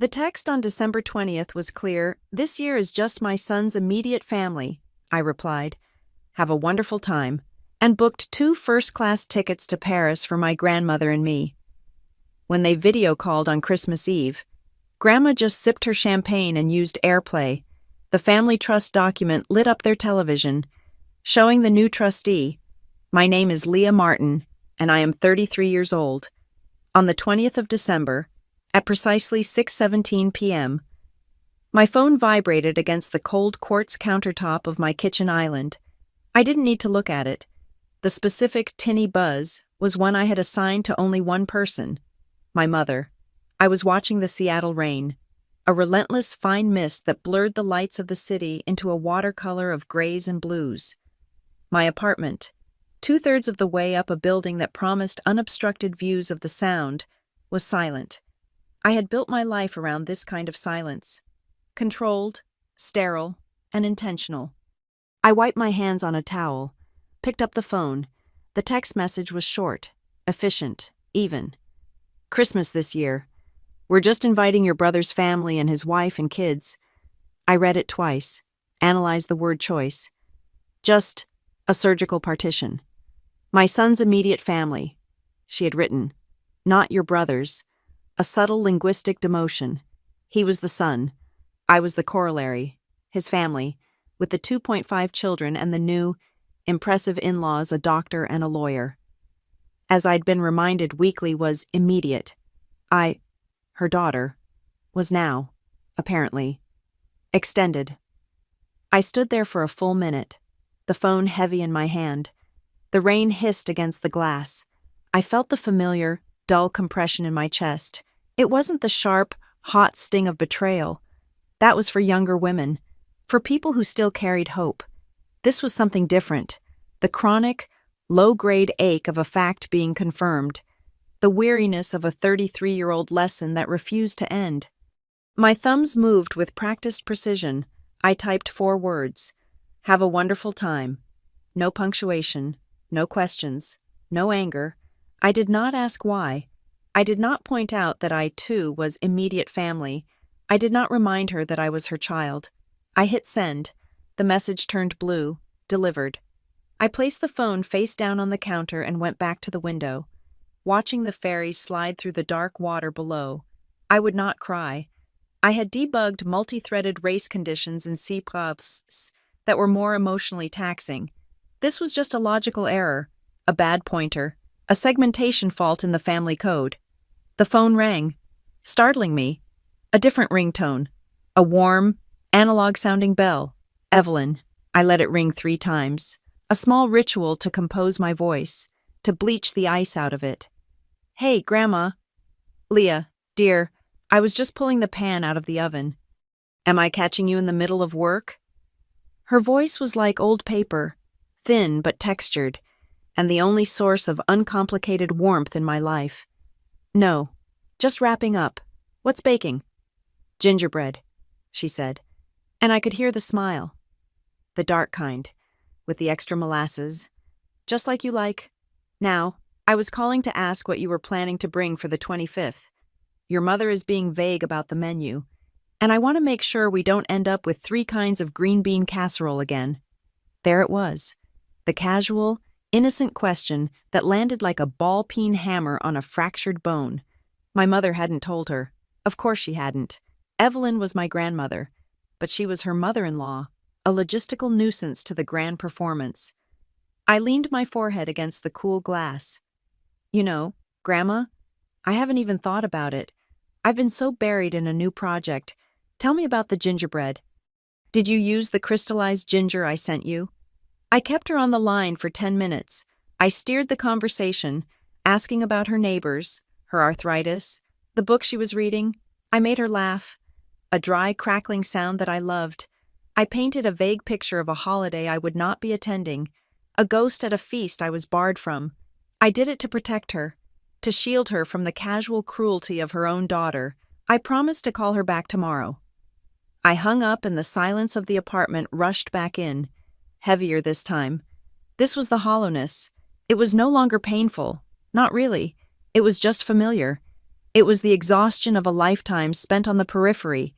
The text on December 20th was clear. "This year is just my son's immediate family," I replied. "Have a wonderful time," and booked 2 first-class tickets to Paris for my grandmother and me. When they video called on Christmas Eve, Grandma just sipped her champagne and used AirPlay. The family trust document lit up their television, showing the new trustee. "My name is Leah Martin, and I am 33 years old. On the 20th of December, at precisely 6:17 p.m., my phone vibrated against the cold quartz countertop of my kitchen island. I didn't need to look at it. The specific tinny buzz was one I had assigned to only one person, my mother. I was watching the Seattle rain, a relentless fine mist that blurred the lights of the city into a watercolor of grays and blues. My apartment, 2/3 of the way up a building that promised unobstructed views of the Sound, was silent. I had built my life around this kind of silence. Controlled, sterile, and intentional. I wiped my hands on a towel, picked up the phone. The text message was short, efficient, even. "Christmas this year. We're just inviting your brother's family and his wife and kids." I read it twice, analyzed the word choice. Just a surgical partition. "My son's immediate family," she had written. "Not your brother's." A subtle linguistic demotion. He was the son. I was the corollary. His family, with the 2.5 children and the new, impressive in-laws, a doctor and a lawyer. As I'd been reminded weekly was immediate. Her daughter, was now, apparently, extended. I stood there for a full minute, the phone heavy in my hand. The rain hissed against the glass. I felt the familiar, dull compression in my chest. It wasn't the sharp, hot sting of betrayal. That was for younger women, for people who still carried hope. This was something different. The chronic, low-grade ache of a fact being confirmed. The weariness of a 33-year-old lesson that refused to end. My thumbs moved with practiced precision. I typed 4 words. "Have a wonderful time." No punctuation, no questions, no anger. I did not ask why. I did not point out that I, too, was immediate family. I did not remind her that I was her child. I hit send. The message turned blue. Delivered. I placed the phone face down on the counter and went back to the window, watching the ferry slide through the dark water below. I would not cry. I had debugged multi-threaded race conditions in C++ that were more emotionally taxing. This was just a logical error, a bad pointer, a segmentation fault in the family code. The phone rang, startling me. A different ringtone, a warm, analog-sounding bell. Evelyn. I let it ring 3 times, a small ritual to compose my voice, to bleach the ice out of it. "Hey, Grandma." "Leah, dear, I was just pulling the pan out of the oven. Am I catching you in the middle of work?" Her voice was like old paper, thin but textured, and the only source of uncomplicated warmth in my life. "No, just wrapping up. What's baking?" "Gingerbread," she said, and I could hear the smile. "The dark kind, with the extra molasses. Just like you like. Now, I was calling to ask what you were planning to bring for the 25th. Your mother is being vague about the menu, and I want to make sure we don't end up with 3 kinds of green bean casserole again." There it was, the casual, innocent question that landed like a ball-peen hammer on a fractured bone. My mother hadn't told her. Of course she hadn't. Evelyn was my grandmother, but she was her mother-in-law, a logistical nuisance to the grand performance. I leaned my forehead against the cool glass. "You know, Grandma, I haven't even thought about it. I've been so buried in a new project. Tell me about the gingerbread. Did you use the crystallized ginger I sent you?" I kept her on the line for 10 minutes. I steered the conversation, asking about her neighbors, her arthritis, the book she was reading. I made her laugh. A dry, crackling sound that I loved. I painted a vague picture of a holiday I would not be attending, a ghost at a feast I was barred from. I did it to protect her, to shield her from the casual cruelty of her own daughter. I promised to call her back tomorrow. I hung up and the silence of the apartment rushed back in, heavier this time. This was the hollowness. It was no longer painful. Not really. It was just familiar. It was the exhaustion of a lifetime spent on the periphery,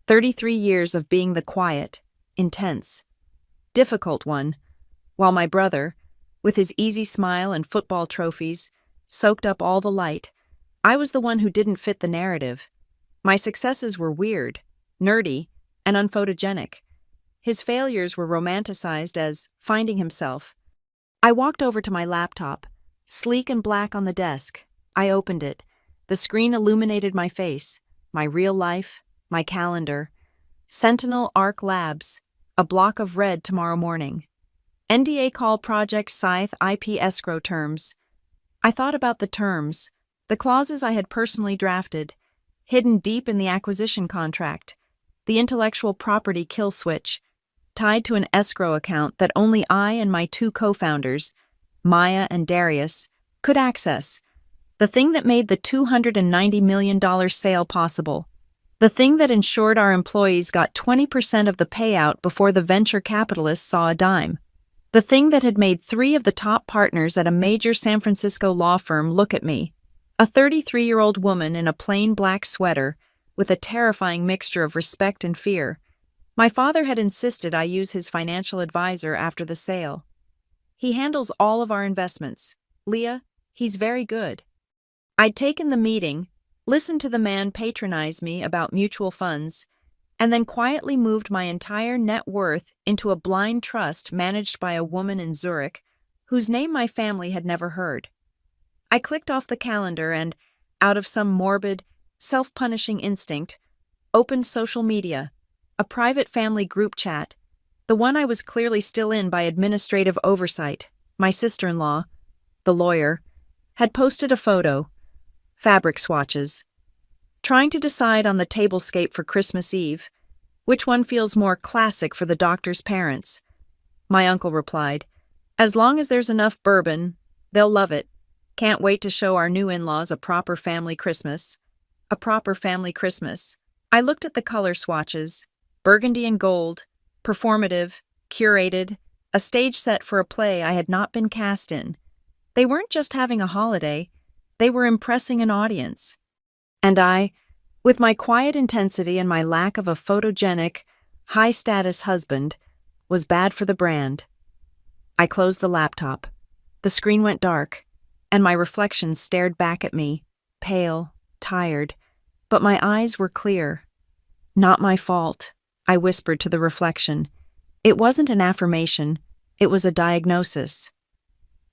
33 years of being the quiet, intense, difficult one, while my brother, with his easy smile and football trophies, soaked up all the light. I was the one who didn't fit the narrative. My successes were weird, nerdy, and unphotogenic. His failures were romanticized as finding himself. I walked over to my laptop, sleek and black on the desk. I opened it. The screen illuminated my face, my real life, my calendar. Sentinel Arc Labs, a block of red tomorrow morning. NDA call project Scythe IP escrow terms. I thought about the terms, the clauses I had personally drafted, hidden deep in the acquisition contract, the intellectual property kill switch, tied to an escrow account that only I and my two co-founders, Maya and Darius, could access. The thing that made the $290 million sale possible. The thing that ensured our employees got 20% of the payout before the venture capitalists saw a dime. The thing that had made 3 of the top partners at a major San Francisco law firm look at me. A 33-year-old woman in a plain black sweater with a terrifying mixture of respect and fear. My father had insisted I use his financial advisor after the sale. He handles all of our investments. Leah, he's very good. I'd taken the meeting, listened to the man patronize me about mutual funds, and then quietly moved my entire net worth into a blind trust managed by a woman in Zurich, whose name my family had never heard. I clicked off the calendar and, out of some morbid, self-punishing instinct, opened social media, a private family group chat, the one I was clearly still in by administrative oversight. My sister-in-law, the lawyer, had posted a photo, fabric swatches, trying to decide on the tablescape for Christmas Eve, which one feels more classic for the doctor's parents. My uncle replied, "As long as there's enough bourbon, they'll love it. Can't wait to show our new in-laws a proper family Christmas." A proper family Christmas. I looked at the color swatches, burgundy and gold, performative, curated, a stage set for a play I had not been cast in. They weren't just having a holiday, they were impressing an audience. And I, with my quiet intensity and my lack of a photogenic, high-status husband, was bad for the brand. I closed the laptop. The screen went dark, and my reflection stared back at me, pale, tired, but my eyes were clear. "Not my fault," I whispered to the reflection. It wasn't an affirmation, it was a diagnosis.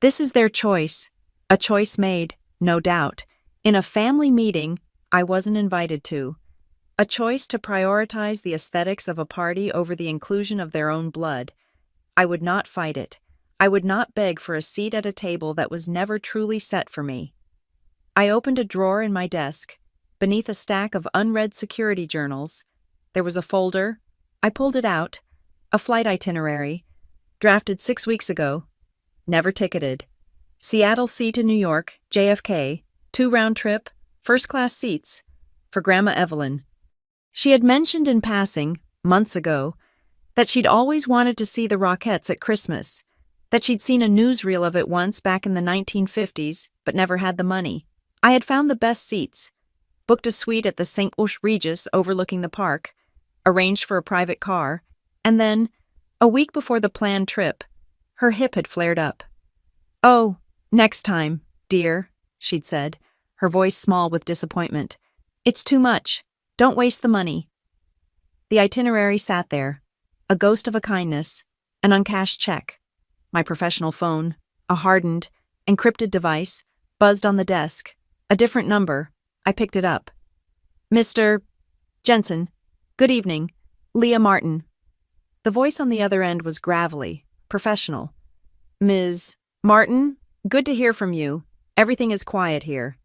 This is their choice, a choice made, no doubt, in a family meeting I wasn't invited to. A choice to prioritize the aesthetics of a party over the inclusion of their own blood. I would not fight it. I would not beg for a seat at a table that was never truly set for me. I opened a drawer in my desk. Beneath a stack of unread security journals, there was a folder. I pulled it out. A flight itinerary, drafted 6 weeks ago, never ticketed. Seattle C to New York, JFK, 2 round trip, first-class seats, for Grandma Evelyn. She had mentioned in passing, months ago, that she'd always wanted to see the Rockettes at Christmas, that she'd seen a newsreel of it once back in the 1950s, but never had the money. I had found the best seats, booked a suite at the St. Ush Regis overlooking the park, arranged for a private car, and then, a week before the planned trip, her hip had flared up. "Oh, next time, dear," she'd said, her voice small with disappointment. "It's too much. Don't waste the money." The itinerary sat there, a ghost of a kindness, an uncashed check. My professional phone, a hardened, encrypted device, buzzed on the desk. A different number. I picked it up. "Mr. Jensen, good evening. Leah Martin." The voice on the other end was gravelly, professional. "Ms. Martin, good to hear from you. Everything is quiet here.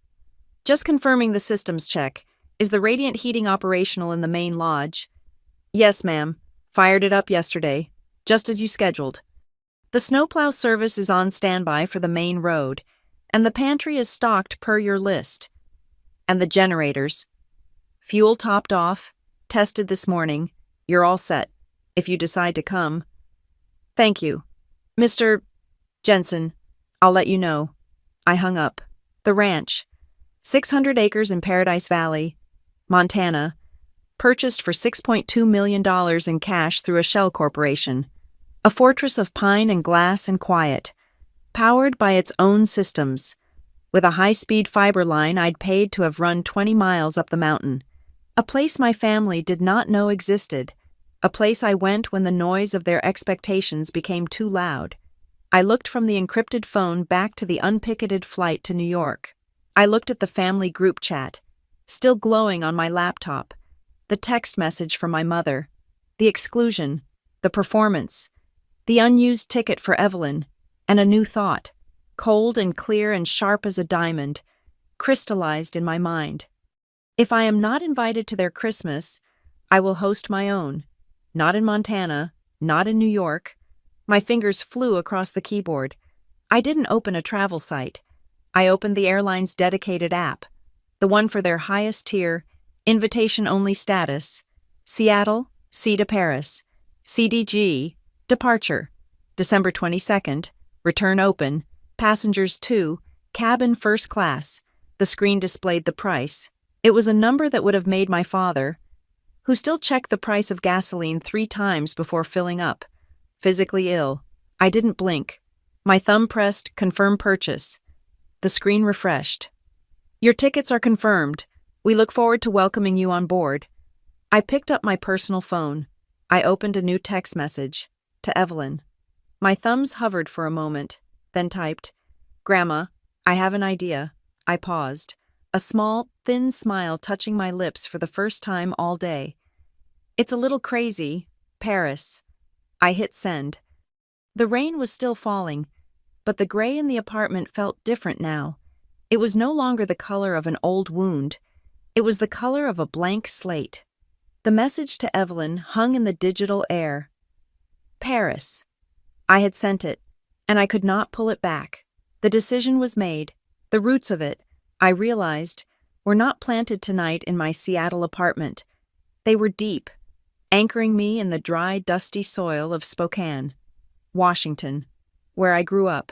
Just confirming the systems check. Is the radiant heating operational in the main lodge?" "Yes, ma'am. Fired it up yesterday, just as you scheduled. The snowplow service is on standby for the main road, and the pantry is stocked per your list. And the generators. Fuel topped off, tested this morning. You're all set, if you decide to come." "Thank you. Mr. Jensen, I'll let you know." I hung up. The ranch. 600 acres in Paradise Valley, Montana, purchased for $6.2 million in cash through a shell corporation. A fortress of pine and glass and quiet, powered by its own systems, with a high-speed fiber line I'd paid to have run 20 miles up the mountain. A place my family did not know existed. A place I went when the noise of their expectations became too loud. I looked from the encrypted phone back to the unpicketed flight to New York. I looked at the family group chat, still glowing on my laptop, the text message from my mother, the exclusion, the performance, the unused ticket for Evelyn, and a new thought, cold and clear and sharp as a diamond, crystallized in my mind. If I am not invited to their Christmas, I will host my own. Not in Montana, not in New York. My fingers flew across the keyboard. I didn't open a travel site. I opened the airline's dedicated app, the one for their highest tier, invitation-only status, Seattle, C to Paris, CDG, departure, December 22nd, return open, passengers 2, cabin first class. The screen displayed the price. It was a number that would have made my father, who still checked the price of gasoline 3 times before filling up, physically ill. I didn't blink. My thumb pressed confirm purchase. The screen refreshed. Your tickets are confirmed. We look forward to welcoming you on board. I picked up my personal phone. I opened a new text message. To Evelyn. My thumbs hovered for a moment, then typed, Grandma, I have an idea. I paused, a small, thin smile touching my lips for the first time all day. It's a little crazy. Paris. I hit send. The rain was still falling, but the gray in the apartment felt different now. It was no longer the color of an old wound. It was the color of a blank slate. The message to Evelyn hung in the digital air. Paris. I had sent it, and I could not pull it back. The decision was made. The roots of it, I realized, were not planted tonight in my Seattle apartment. They were deep, anchoring me in the dry, dusty soil of Spokane, Washington, where I grew up.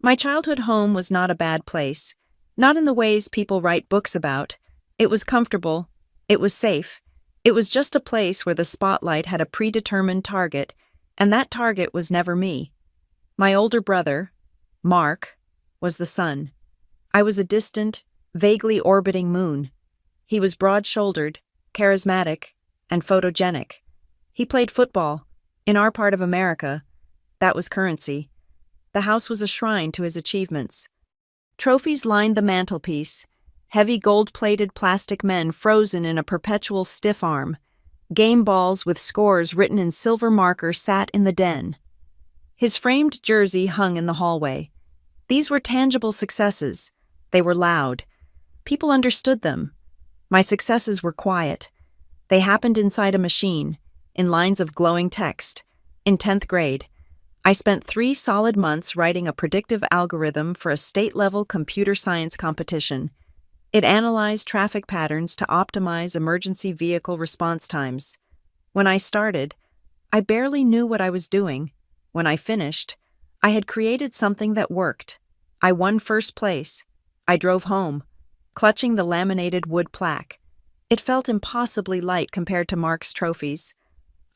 My childhood home was not a bad place, not in the ways people write books about. It was comfortable. It was safe. It was just a place where the spotlight had a predetermined target, and that target was never me. My older brother, Mark, was the sun. I was a distant, vaguely orbiting moon. He was broad-shouldered, charismatic, and photogenic. He played football. In our part of America, that was currency. The house was a shrine to his achievements. Trophies lined the mantelpiece, heavy gold-plated plastic men frozen in a perpetual stiff arm. Game balls with scores written in silver marker sat in the den. His framed jersey hung in the hallway. These were tangible successes. They were loud. People understood them. My successes were quiet. They happened inside a machine, in lines of glowing text. In 10th grade, I spent 3 solid months writing a predictive algorithm for a state-level computer science competition. It analyzed traffic patterns to optimize emergency vehicle response times. When I started, I barely knew what I was doing. When I finished, I had created something that worked. I won first place. I drove home, clutching the laminated wood plaque. It felt impossibly light compared to Mark's trophies.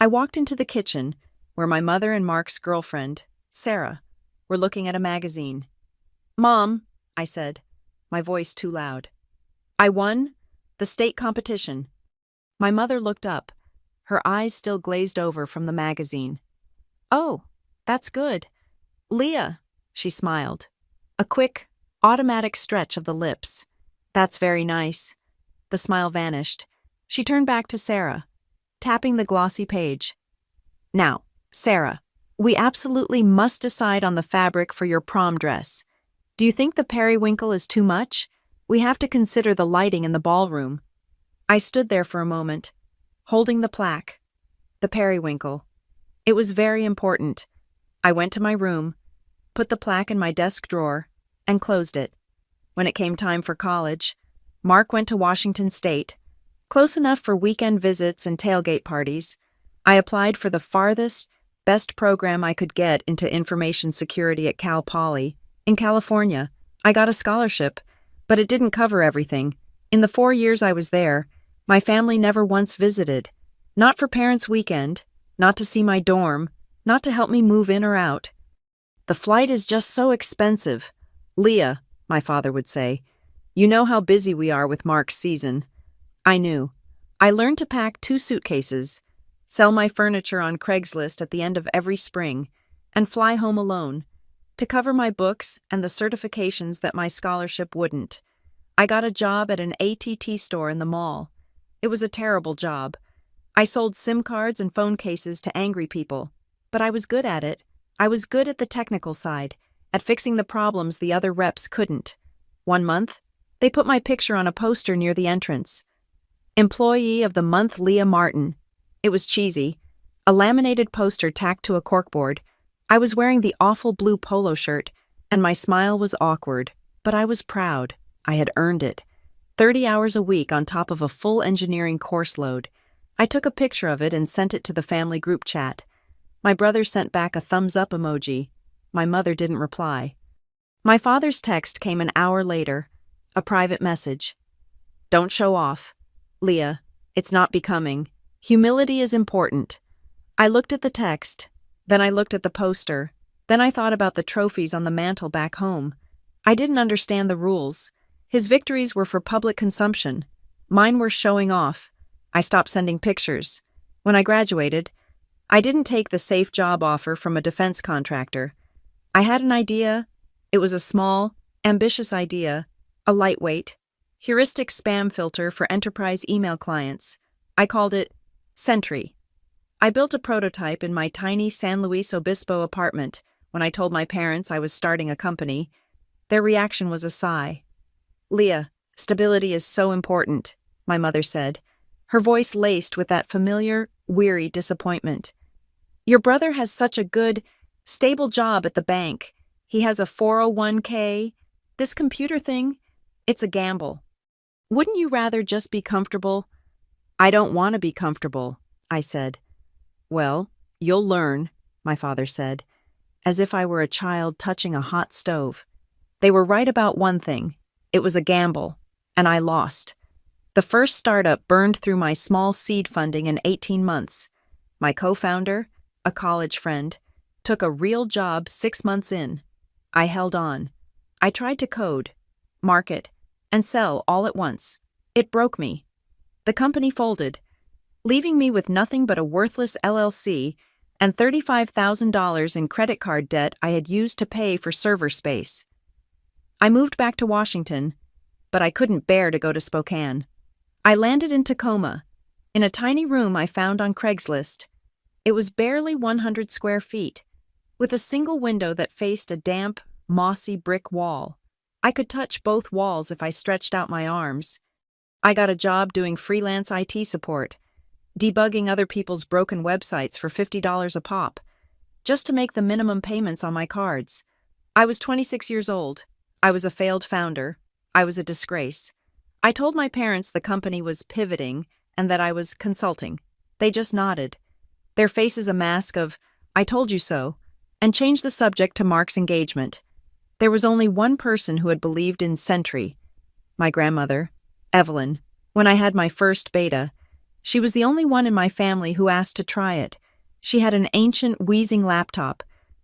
I walked into the kitchen, where my mother and Mark's girlfriend, Sarah, were looking at a magazine. Mom, I said, my voice too loud. I won the state competition. My mother looked up, her eyes still glazed over from the magazine. Oh, that's good. Leah, she smiled. A quick, automatic stretch of the lips. That's very nice. The smile vanished. She turned back to Sarah, tapping the glossy page. Now, Sarah, we absolutely must decide on the fabric for your prom dress. Do you think the periwinkle is too much? We have to consider the lighting in the ballroom. I stood there for a moment, holding the plaque. The periwinkle. It was very important. I went to my room, put the plaque in my desk drawer, and closed it. When it came time for college, Mark went to Washington State. Close enough for weekend visits and tailgate parties. I applied for the farthest, best program I could get into information security at Cal Poly. In California, I got a scholarship, But it didn't cover everything. In the 4 years I was there, my family never once visited. Not for parents' weekend, not to see my dorm, not to help me move in or out. The flight is just so expensive. Leah, my father would say, you know how busy we are with Mark's season. I knew. I learned to pack 2 suitcases, sell my furniture on Craigslist at the end of every spring, and fly home alone, to cover my books and the certifications that my scholarship wouldn't. I got a job at an AT&T store in the mall. It was a terrible job. I sold SIM cards and phone cases to angry people, but I was good at it. I was good at the technical side, at fixing the problems the other reps couldn't. One month, they put my picture on a poster near the entrance. Employee of the Month Leah Martin. It was cheesy. A laminated poster tacked to a corkboard. I was wearing the awful blue polo shirt, and my smile was awkward, but I was proud. I had earned it. 30 hours a week on top of a full engineering course load. I took a picture of it and sent it to the family group chat. My brother sent back a thumbs-up emoji. My mother didn't reply. My father's text came an hour later, a private message. Don't show off. Leah, it's not becoming. Humility is important. I looked at the text, then I looked at the poster, then I thought about the trophies on the mantle back home. I didn't understand the rules. His victories were for public consumption. Mine were showing off. I stopped sending pictures. When I graduated, I didn't take the safe job offer from a defense contractor. I had an idea. It was a small, ambitious idea, a lightweight, heuristic spam filter for enterprise email clients. I called it Sentry. I built a prototype in my tiny San Luis Obispo apartment when I told my parents I was starting a company. Their reaction was a sigh. Leah, stability is so important, my mother said, her voice laced with that familiar, weary disappointment. Your brother has such a good, stable job at the bank. He has a 401k. This computer thing, it's a gamble. Wouldn't you rather just be comfortable? I don't want to be comfortable, I said. Well, you'll learn, my father said, as if I were a child touching a hot stove. They were right about one thing. It was a gamble, and I lost. The first startup burned through my small seed funding in 18 months. My co-founder, a college friend, took a real job 6 months in. I held on. I tried to code, market, and sell all at once. It broke me. The company folded, leaving me with nothing but a worthless LLC and $35,000 in credit card debt I had used to pay for server space. I moved back to Washington, but I couldn't bear to go to Spokane. I landed in Tacoma, in a tiny room I found on Craigslist. It was barely 100 square feet, with a single window that faced a damp, mossy brick wall. I could touch both walls if I stretched out my arms. I got a job doing freelance IT support, debugging other people's broken websites for $50 a pop, just to make the minimum payments on my cards. I was 26 years old. I was a failed founder. I was a disgrace. I told my parents the company was pivoting and that I was consulting. They just nodded, their faces a mask of, I told you so, and changed the subject to Mark's engagement. There was only one person who had believed in Sentry, my grandmother, Evelyn. When I had my first beta, she was the only one in my family who asked to try it. She had an ancient, wheezing laptop,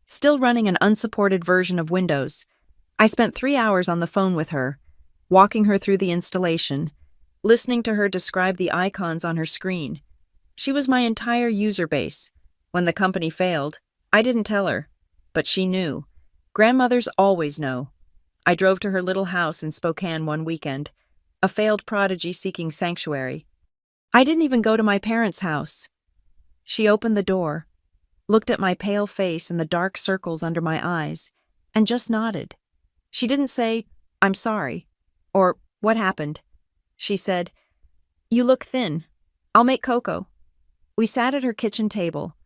still running an unsupported version of Windows. I spent 3 hours on the phone with her, walking her through the installation, listening to her describe the icons on her screen. She was my entire user base. When the company failed, I didn't tell her, but she knew. Grandmothers always know. I drove to her little house in Spokane one weekend, a failed prodigy seeking sanctuary. I didn't even go to my parents' house. She opened the door, looked at my pale face and the dark circles under my eyes, and just nodded. She didn't say, I'm sorry, or what happened. She said, you look thin. I'll make cocoa. We sat at her kitchen table,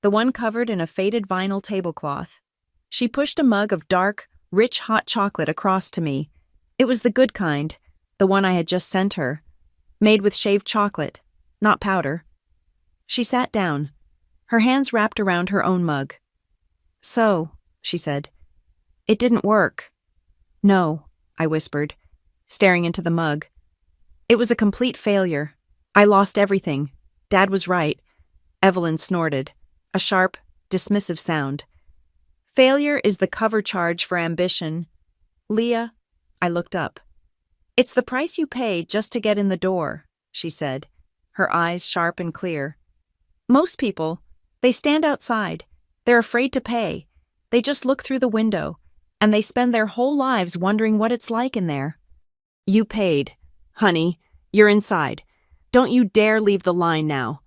the one covered in a faded vinyl tablecloth. She pushed a mug of dark, rich hot chocolate across to me. It was the good kind, the one I had just sent her, made with shaved chocolate, not powder. She sat down, her hands wrapped around her own mug. So, she said, it didn't work. No, I whispered, staring into the mug. It was a complete failure. I lost everything. Dad was right. Evelyn snorted, a sharp, dismissive sound. Failure is the cover charge for ambition. Leah, I looked up. It's the price you pay just to get in the door, she said, her eyes sharp and clear. Most people, they stand outside. They're afraid to pay. They just look through the window, and they spend their whole lives wondering what it's like in there. You paid. Honey, you're inside. Don't you dare leave the line now.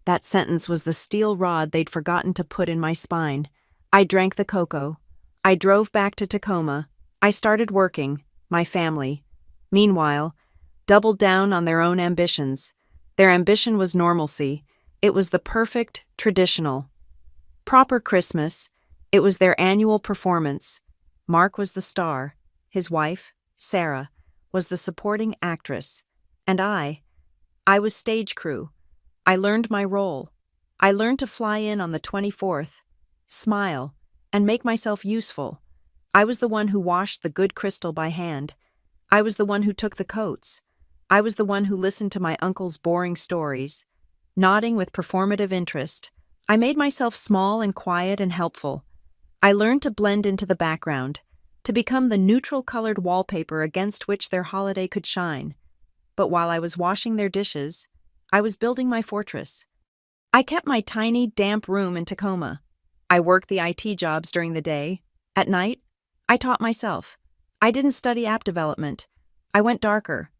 That sentence was the steel rod they'd forgotten to put in my spine. I drank the cocoa. I drove back to Tacoma. I started working, my family. Meanwhile, doubled down on their own ambitions. Their ambition was normalcy. It was the perfect, traditional. Proper Christmas. It was their annual performance. Mark was the star. His wife, Sarah, was the supporting actress. And I was stage crew. I learned my role. I learned to fly in on the 24th, smile, and make myself useful. I was the one who washed the good crystal by hand. I was the one who took the coats. I was the one who listened to my uncle's boring stories. Nodding with performative interest, I made myself small and quiet and helpful. I learned to blend into the background, to become the neutral-colored wallpaper against which their holiday could shine. But while I was washing their dishes, I was building my fortress. I kept my tiny, damp room in Tacoma. I worked the IT jobs during the day. At night, I taught myself. I didn't study app development. I went darker.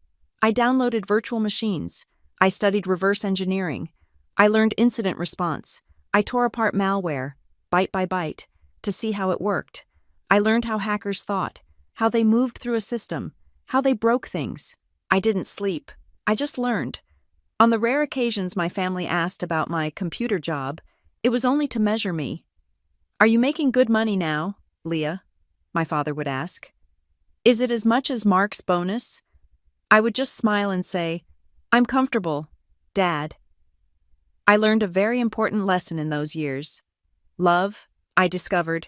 I downloaded virtual machines. I studied reverse engineering. I learned incident response. I tore apart malware, byte by byte, to see how it worked. I learned how hackers thought, how they moved through a system, how they broke things. I didn't sleep. I just learned. On the rare occasions my family asked about my computer job, it was only to measure me. "Are you making good money now, Leah?" my father would ask. "Is it as much as Mark's bonus?" I would just smile and say, "I'm comfortable, Dad." I learned a very important lesson in those years. Love, I discovered,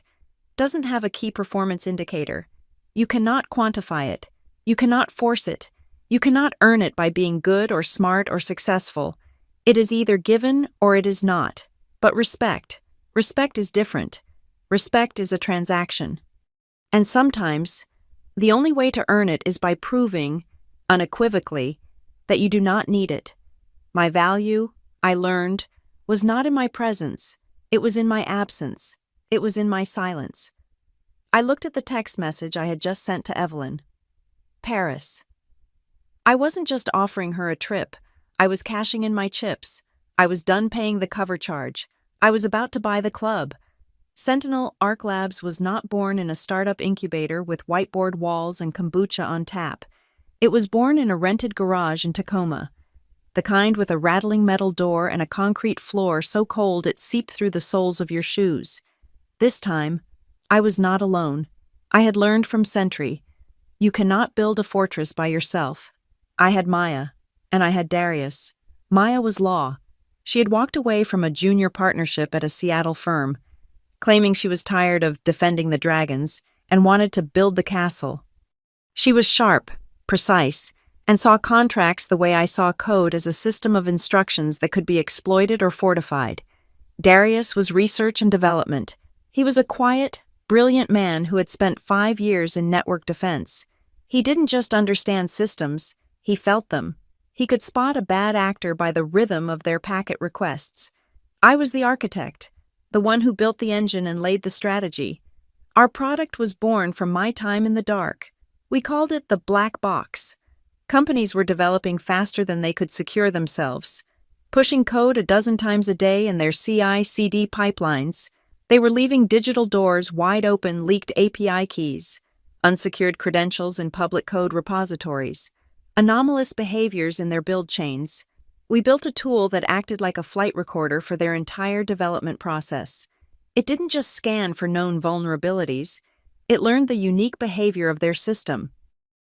doesn't have a key performance indicator. You cannot quantify it. You cannot force it. You cannot earn it by being good or smart or successful. It is either given or it is not. But respect is different. Respect is a transaction. And sometimes, the only way to earn it is by proving, unequivocally, that you do not need it. My value, I learned, was not in my presence. It was in my absence. It was in my silence. I looked at the text message I had just sent to Evelyn. Paris. I wasn't just offering her a trip. I was cashing in my chips. I was done paying the cover charge. I was about to buy the club. Sentinel Arc Labs was not born in a startup incubator with whiteboard walls and kombucha on tap. It was born in a rented garage in Tacoma, the kind with a rattling metal door and a concrete floor so cold it seeped through the soles of your shoes. This time, I was not alone. I had learned from Sentry. You cannot build a fortress by yourself. I had Maya, and I had Darius. Maya was law. She had walked away from a junior partnership at a Seattle firm, claiming she was tired of defending the dragons and wanted to build the castle. She was sharp, precise, and saw contracts the way I saw code as a system of instructions that could be exploited or fortified. Darius was research and development. He was a quiet, brilliant man who had spent 5 years in network defense. He didn't just understand systems, he felt them. He could spot a bad actor by the rhythm of their packet requests. I was the architect, the one who built the engine and laid the strategy. Our product was born from my time in the dark. We called it the black box. Companies were developing faster than they could secure themselves, pushing code a dozen times a day in their CI/CD pipelines. They were leaving digital doors wide open, leaked API keys, unsecured credentials in public code repositories, anomalous behaviors in their build chains. We built a tool that acted like a flight recorder for their entire development process. It didn't just scan for known vulnerabilities, it learned the unique behavior of their system.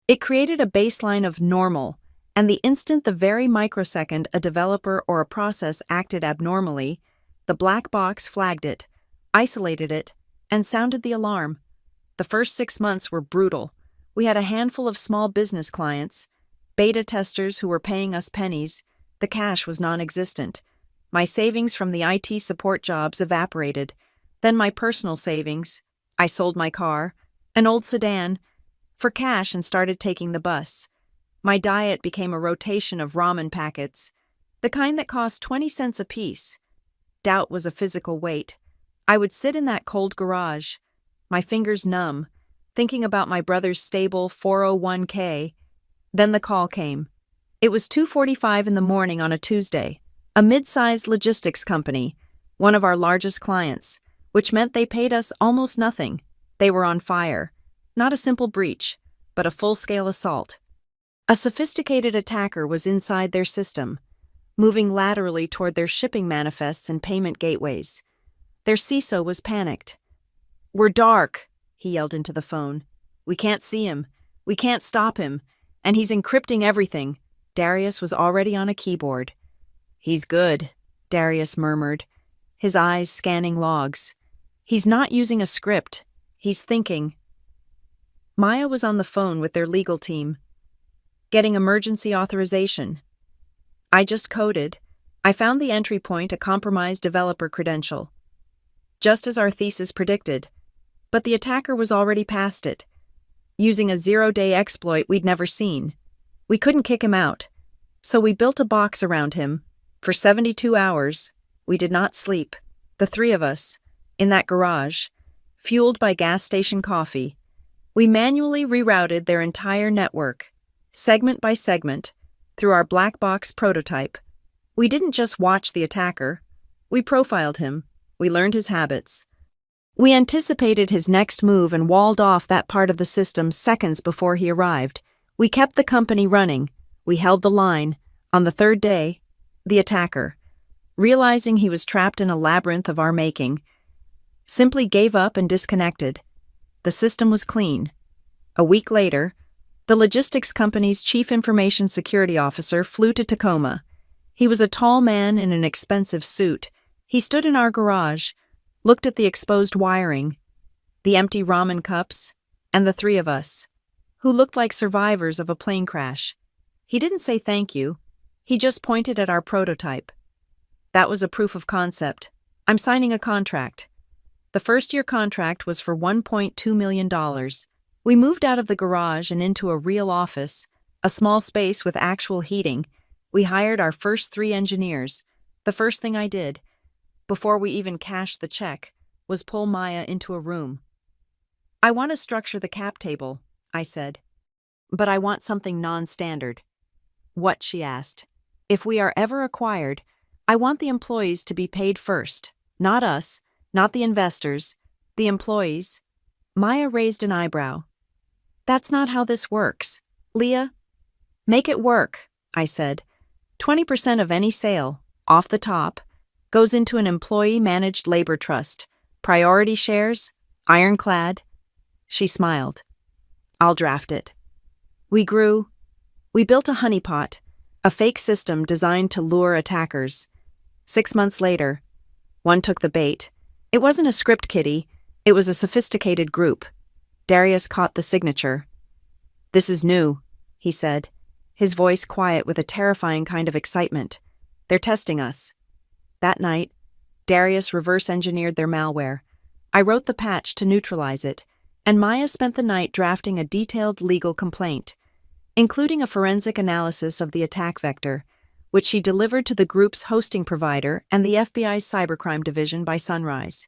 It created a baseline of normal, and the instant the very microsecond a developer or a process acted abnormally, the black box flagged it, isolated it, and sounded the alarm. The first 6 months were brutal. We had a handful of small business clients, beta testers who were paying us pennies. The cash was non-existent. My savings from the IT support jobs evaporated. Then my personal savings. I sold my car, an old sedan, for cash and started taking the bus. My diet became a rotation of ramen packets, the kind that cost 20 cents apiece. Doubt was a physical weight. I would sit in that cold garage, my fingers numb, thinking about my brother's stable 401k. Then the call came. It was 2:45 in the morning on a Tuesday. A mid-sized logistics company, one of our largest clients, which meant they paid us almost nothing. They were on fire. Not a simple breach, but a full-scale assault. A sophisticated attacker was inside their system, moving laterally toward their shipping manifests and payment gateways. Their CISO was panicked. "We're dark," he yelled into the phone. "We can't see him. We can't stop him. And he's encrypting everything." Darius was already on a keyboard. "He's good," Darius murmured, his eyes scanning logs. "He's not using a script. He's thinking." Maya was on the phone with their legal team, getting emergency authorization. I just coded. I found the entry point, a compromised developer credential. Just as our thesis predicted. But the attacker was already past it, using a zero-day exploit we'd never seen. We couldn't kick him out, so we built a box around him. For 72 hours, we did not sleep, the three of us, in that garage, fueled by gas station coffee. We manually rerouted their entire network, segment by segment, through our black box prototype. We didn't just watch the attacker. We profiled him. We learned his habits. We anticipated his next move and walled off that part of the system seconds before he arrived. We kept the company running. We held the line. On the third day, the attacker, realizing he was trapped in a labyrinth of our making, simply gave up and disconnected. The system was clean. A week later, the logistics company's chief information security officer flew to Tacoma. He was a tall man in an expensive suit. He stood in our garage, looked at the exposed wiring, the empty ramen cups, and the three of us, who looked like survivors of a plane crash. He didn't say thank you. He just pointed at our prototype. That was a proof of concept. "I'm signing a contract." The first-year contract was for $1.2 million. We moved out of the garage and into a real office, a small space with actual heating. We hired our first 3 engineers. The first thing I did, before we even cashed the check, was pull Maya into a room. "I want to structure the cap table," I said. "But I want something non-standard." "What?" she asked. "If we are ever acquired, I want the employees to be paid first. Not us, not the investors, the employees." Maya raised an eyebrow. "That's not how this works, Leah." "Make it work," I said. 20% of any sale, off the top, goes into an employee-managed labor trust. Priority shares, ironclad. She smiled. "I'll draft it." We grew. We built a honeypot, a fake system designed to lure attackers. 6 months later, one took the bait. It wasn't a script kiddie, it was a sophisticated group. Darius caught the signature. "This is new," he said, his voice quiet with a terrifying kind of excitement. "They're testing us." That night, Darius reverse-engineered their malware. I wrote the patch to neutralize it, and Maya spent the night drafting a detailed legal complaint, including a forensic analysis of the attack vector, which she delivered to the group's hosting provider and the FBI's cybercrime division by sunrise.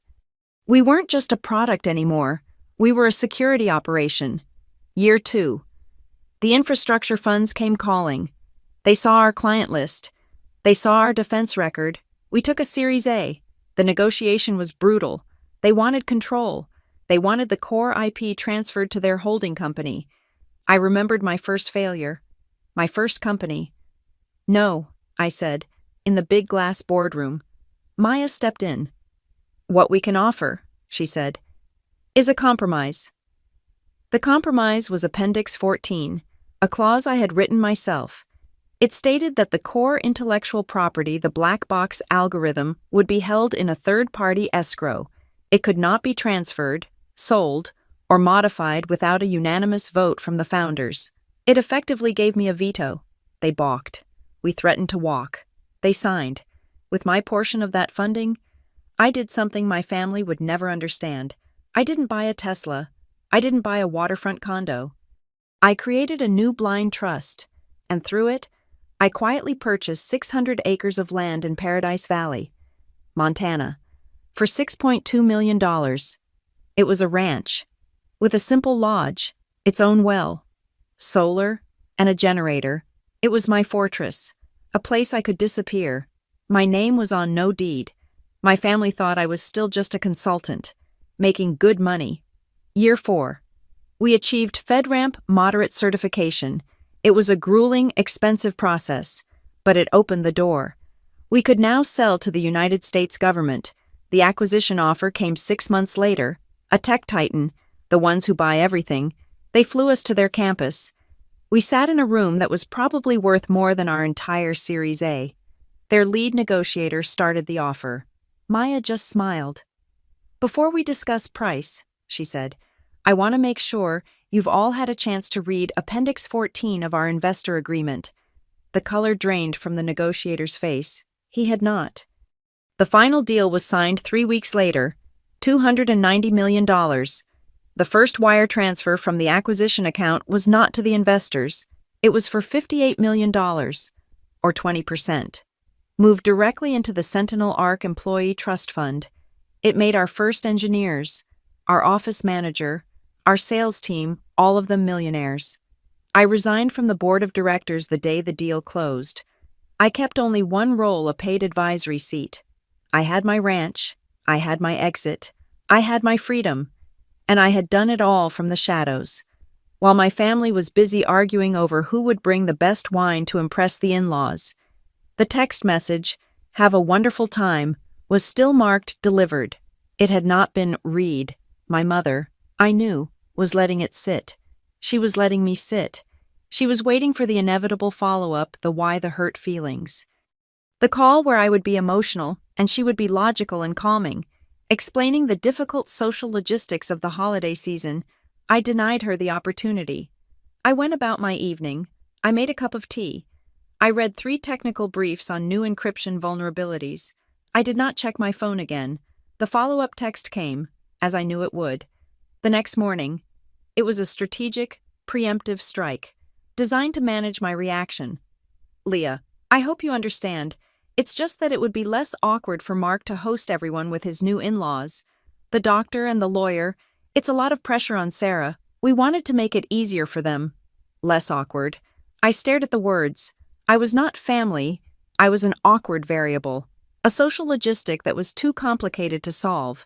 We weren't just a product anymore. We were a security operation. Year 2. The infrastructure funds came calling. They saw our client list. They saw our defense record. We took a Series A. The negotiation was brutal. They wanted control. They wanted the core IP transferred to their holding company. I remembered my first failure. My first company. "No," I said, in the big glass boardroom. Maya stepped in. "What we can offer," she said, "is a compromise." The compromise was Appendix 14, a clause I had written myself. It stated that the core intellectual property, the black box algorithm, would be held in a third-party escrow. It could not be transferred, sold, or modified without a unanimous vote from the founders. It effectively gave me a veto. They balked. We threatened to walk. They signed. With my portion of that funding, I did something my family would never understand. I didn't buy a Tesla. I didn't buy a waterfront condo. I created a new blind trust, and through it, I quietly purchased 600 acres of land in Paradise Valley, Montana, for $6.2 million. It was a ranch, with a simple lodge, its own well, solar, and a generator. It was my fortress, a place I could disappear. My name was on no deed. My family thought I was still just a consultant, making good money. Year 4. We achieved FedRAMP moderate certification. It was a grueling, expensive process, but it opened the door. We could now sell to the United States government. The acquisition offer came 6 months later. A tech titan, the ones who buy everything, they flew us to their campus. We sat in a room that was probably worth more than our entire Series A. Their lead negotiator started the offer. Maya just smiled. "Before we discuss price," she said, "I want to make sure you've all had a chance to read Appendix 14 of our investor agreement." The color drained from the negotiator's face. He had not. The final deal was signed 3 weeks later, $290 million. The first wire transfer from the acquisition account was not to the investors. It was for $58 million, or 20%. Moved directly into the Sentinel Arc Employee Trust Fund. It made our first engineers, our office manager, our sales team, all of them millionaires. I resigned from the board of directors the day the deal closed. I kept only one role, a paid advisory seat. I had my ranch, I had my exit, I had my freedom, and I had done it all from the shadows. While my family was busy arguing over who would bring the best wine to impress the in-laws, the text message, "Have a wonderful time," was still marked delivered. It had not been read. My mother, I knew, was letting it sit. She was letting me sit. She was waiting for the inevitable follow-up, the why the hurt feelings. The call where I would be emotional and she would be logical and calming, explaining the difficult social logistics of the holiday season. I denied her the opportunity. I went about my evening. I made a cup of tea. I read 3 technical briefs on new encryption vulnerabilities. I did not check my phone again. The follow-up text came, as I knew it would. The next morning, it was a strategic, preemptive strike, designed to manage my reaction. "Leah, I hope you understand. It's just that it would be less awkward for Mark to host everyone with his new in-laws. The doctor and the lawyer, it's a lot of pressure on Sarah. We wanted to make it easier for them. Less awkward." I stared at the words. I was not family. I was an awkward variable, a social logistic that was too complicated to solve.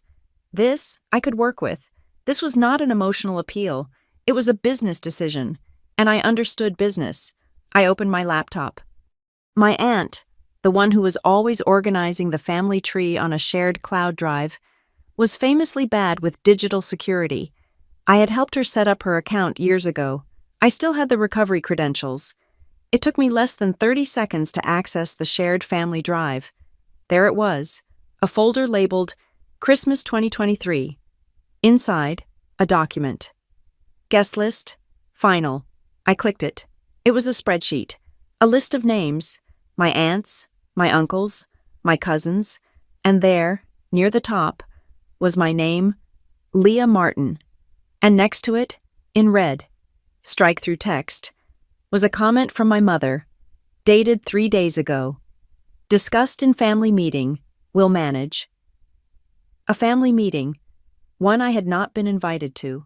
This I could work with. This was not an emotional appeal. It was a business decision, and I understood business. I opened my laptop. My aunt, the one who was always organizing the family tree on a shared cloud drive, was famously bad with digital security. I had helped her set up her account years ago. I still had the recovery credentials. It took me less than 30 seconds to access the shared family drive. There it was, a folder labeled Christmas 2023. Inside, a document. Guest list, final. I clicked it. It was a spreadsheet, a list of names, my aunts, my uncles, my cousins, and there, near the top, was my name, Leah Martin. And next to it, in red, strike-through text, was a comment from my mother, dated 3 days ago. Discussed in family meeting, will manage. A family meeting, one I had not been invited to.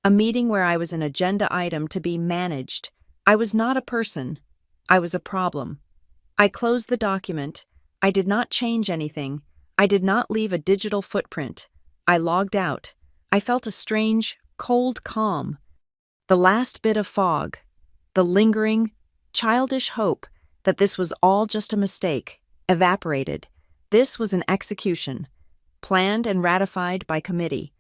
A meeting where I was an agenda item to be managed. I was not a person. I was a problem. I closed the document. I did not change anything. I did not leave a digital footprint. I logged out. I felt a strange, cold calm. The last bit of fog. The lingering, childish hope that this was all just a mistake, evaporated. This was an execution, planned and ratified by committee.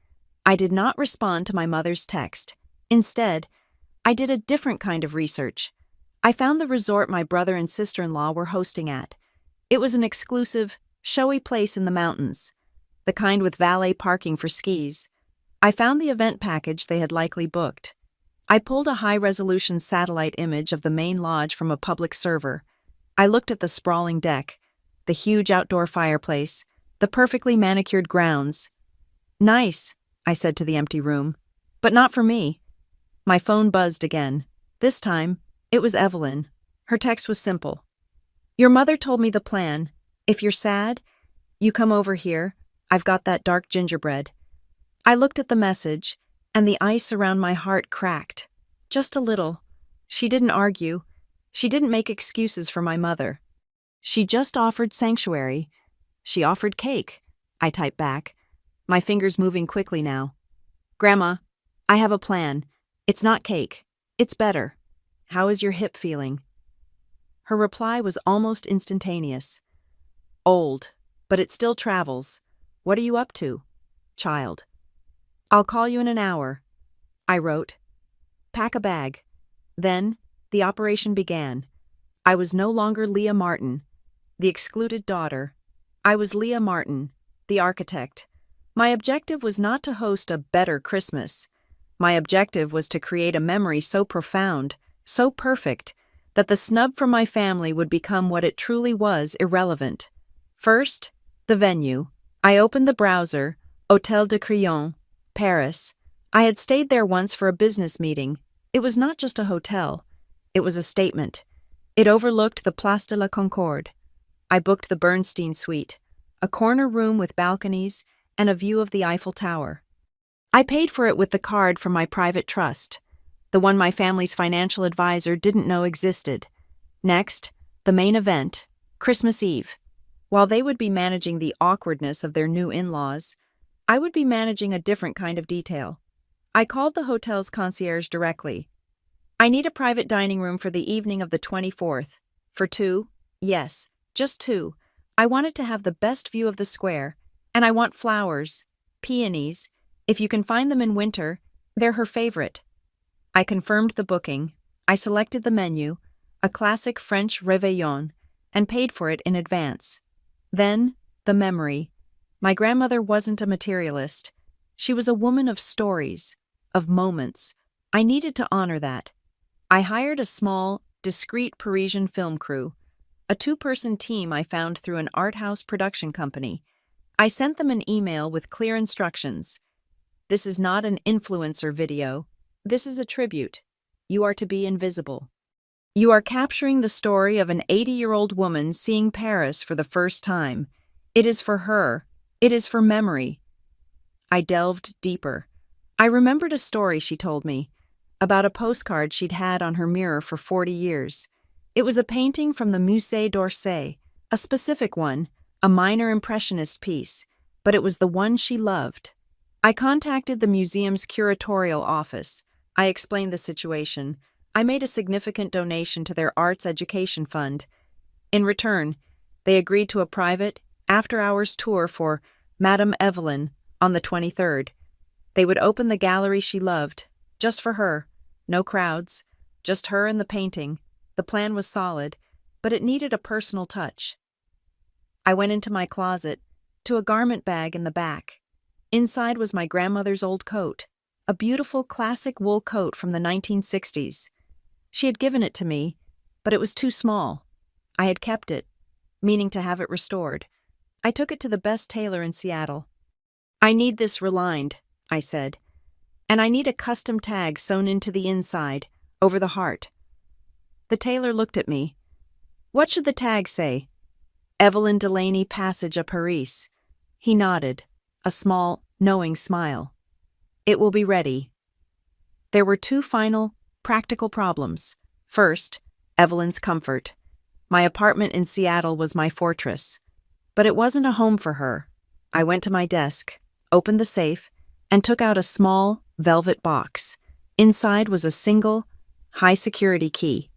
I did not respond to my mother's text. Instead, I did a different kind of research. I found the resort my brother and sister-in-law were hosting at. It was an exclusive, showy place in the mountains, the kind with valet parking for skis. I found the event package they had likely booked. I pulled a high-resolution satellite image of the main lodge from a public server. I looked at the sprawling deck, the huge outdoor fireplace, the perfectly manicured grounds. "Nice," I said to the empty room. "But not for me." My phone buzzed again. This time, it was Evelyn. Her text was simple. "Your mother told me the plan. If you're sad, you come over here. I've got that dark gingerbread." I looked at the message, and the ice around my heart cracked. Just a little. She didn't argue. She didn't make excuses for my mother. She just offered sanctuary. She offered cake. I typed back, my fingers moving quickly now. "Grandma, I have a plan. It's not cake. It's better. How is your hip feeling?" Her reply was almost instantaneous. "Old, but it still travels. What are you up to, child?" "I'll call you in an hour," I wrote. "Pack a bag." Then, the operation began. I was no longer Leah Martin, the excluded daughter. I was Leah Martin, the architect. My objective was not to host a better Christmas. My objective was to create a memory so profound, so perfect, that the snub from my family would become what it truly was irrelevant. First, the venue. I opened the browser, Hôtel de Crillon, Paris. I had stayed there once for a business meeting. It was not just a hotel. It was a statement. It overlooked the Place de la Concorde. I booked the Bernstein suite, a corner room with balconies and a view of the Eiffel Tower. I paid for it with the card from my private trust, the one my family's financial advisor didn't know existed. Next, the main event, Christmas Eve. While they would be managing the awkwardness of their new in-laws, I would be managing a different kind of detail. I called the hotel's concierge directly. "I need a private dining room for the evening of the 24th. For two? Yes, just two. I want it to have the best view of the square, and I want flowers, peonies. If you can find them in winter, they're her favorite." I confirmed the booking. I selected the menu, a classic French réveillon, and paid for it in advance. Then, the memory. My grandmother wasn't a materialist. She was a woman of stories, of moments. I needed to honor that. I hired a small, discreet Parisian film crew, a two-person team I found through an art house production company. I sent them an email with clear instructions. "This is not an influencer video. This is a tribute. You are to be invisible. You are capturing the story of an 80-year-old woman seeing Paris for the first time. It is for her. It is for memory." I delved deeper. I remembered a story she told me, about a postcard she'd had on her mirror for 40 years. It was a painting from the Musée d'Orsay, a specific one, a minor impressionist piece, but it was the one she loved. I contacted the museum's curatorial office. I explained the situation. I made a significant donation to their arts education fund. In return, they agreed to a private, after-hours tour for Madame Evelyn on the 23rd. They would open the gallery she loved, just for her. No crowds, just her and the painting. The plan was solid, but it needed a personal touch. I went into my closet, to a garment bag in the back. Inside was my grandmother's old coat, a beautiful classic wool coat from the 1960s. She had given it to me, but it was too small. I had kept it, meaning to have it restored. I took it to the best tailor in Seattle. "I need this relined," I said, "and I need a custom tag sewn into the inside, over the heart." The tailor looked at me. "What should the tag say?" "Evelyn Delaney Passage à Paris." He nodded, a small, knowing smile. "It will be ready." There were two final, practical problems. First, Evelyn's comfort. My apartment in Seattle was my fortress. But it wasn't a home for her. I went to my desk, opened the safe, and took out a small, velvet box. Inside was a single, high-security key.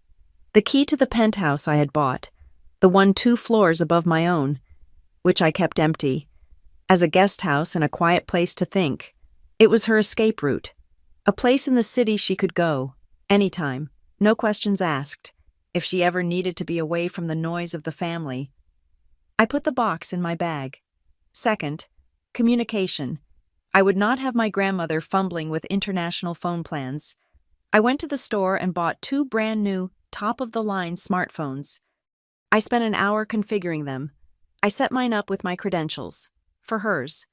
The key to the penthouse I had bought, the one 2 floors above my own, which I kept empty. As a guest house and a quiet place to think, it was her escape route. A place in the city she could go, anytime, no questions asked, if she ever needed to be away from the noise of the family. I put the box in my bag. Second, communication. I would not have my grandmother fumbling with international phone plans. I went to the store and bought 2 brand new, top-of-the-line smartphones. I spent an hour configuring them. I set mine up with my credentials. For hers.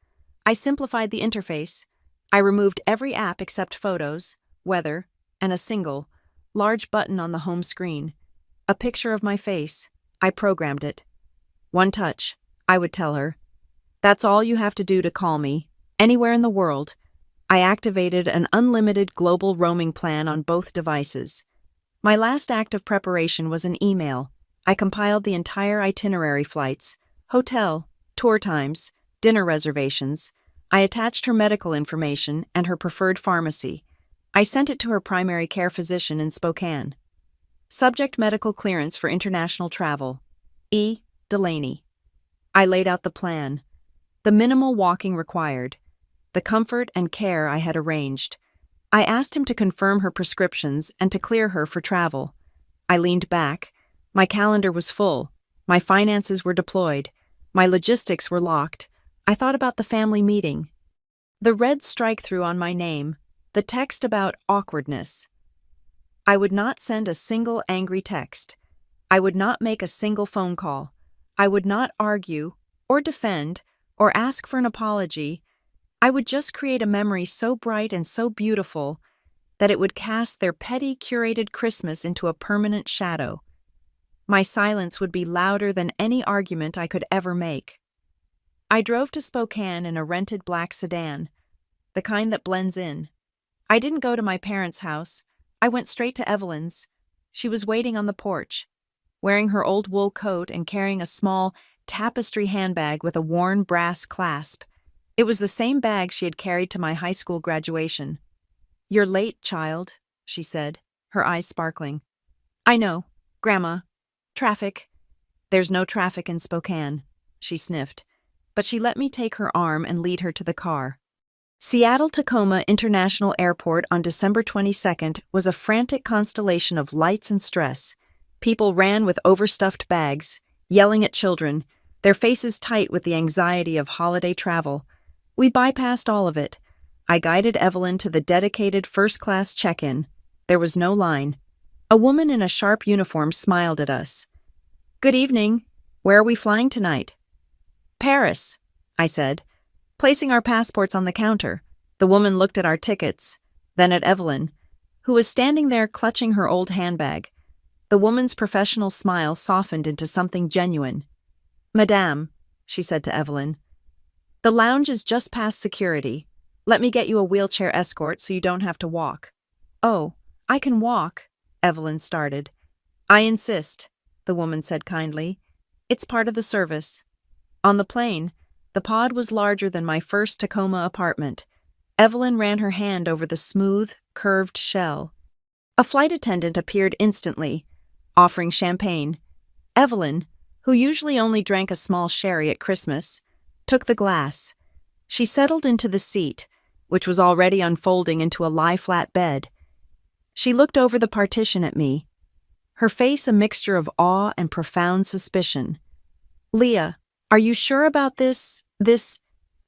I simplified the interface. I removed every app except Photos, Weather, and a single, large button on the home screen. A picture of my face. I programmed it. One touch, I would tell her. That's all you have to do to call me, anywhere in the world. I activated an unlimited global roaming plan on both devices. My last act of preparation was an email. I compiled the entire itinerary flights, hotel, tour times, dinner reservations. I attached her medical information and her preferred pharmacy. I sent it to her primary care physician in Spokane. Subject: medical clearance for international travel. E. Delaney. I laid out the plan. The minimal walking required. The comfort and care I had arranged. I asked him to confirm her prescriptions and to clear her for travel. I leaned back. My calendar was full. My finances were deployed. My logistics were locked. I thought about the family meeting. The red strike-through on my name. The text about awkwardness. I would not send a single angry text. I would not make a single phone call. I would not argue, or defend, or ask for an apology. I would just create a memory so bright and so beautiful that it would cast their petty, curated Christmas into a permanent shadow. My silence would be louder than any argument I could ever make. I drove to Spokane in a rented black sedan, the kind that blends in. I didn't go to my parents' house. I went straight to Evelyn's. She was waiting on the porch, wearing her old wool coat and carrying a small tapestry handbag with a worn brass clasp. It was the same bag she had carried to my high school graduation. "You're late, child," she said, her eyes sparkling. "I know, Grandma. Traffic." "There's no traffic in Spokane," she sniffed, but she let me take her arm and lead her to the car. Seattle-Tacoma International Airport on December 22nd was a frantic constellation of lights and stress. People ran with overstuffed bags, yelling at children, their faces tight with the anxiety of holiday travel. We bypassed all of it. I guided Evelyn to the dedicated first-class check-in. There was no line. A woman in a sharp uniform smiled at us. "Good evening. Where are we flying tonight?" "Paris," I said, placing our passports on the counter. The woman looked at our tickets, then at Evelyn, who was standing there clutching her old handbag. The woman's professional smile softened into something genuine. "Madame," she said to Evelyn, "the lounge is just past security. Let me get you a wheelchair escort so you don't have to walk." "Oh, I can walk," Evelyn started. "I insist," the woman said kindly. "It's part of the service." On the plane, the pod was larger than my first Tacoma apartment. Evelyn ran her hand over the smooth, curved shell. A flight attendant appeared instantly, offering champagne. Evelyn, who usually only drank a small sherry at Christmas, took the glass. She settled into the seat, which was already unfolding into a lie-flat bed. She looked over the partition at me, her face a mixture of awe and profound suspicion. "Leah, are you sure about this? This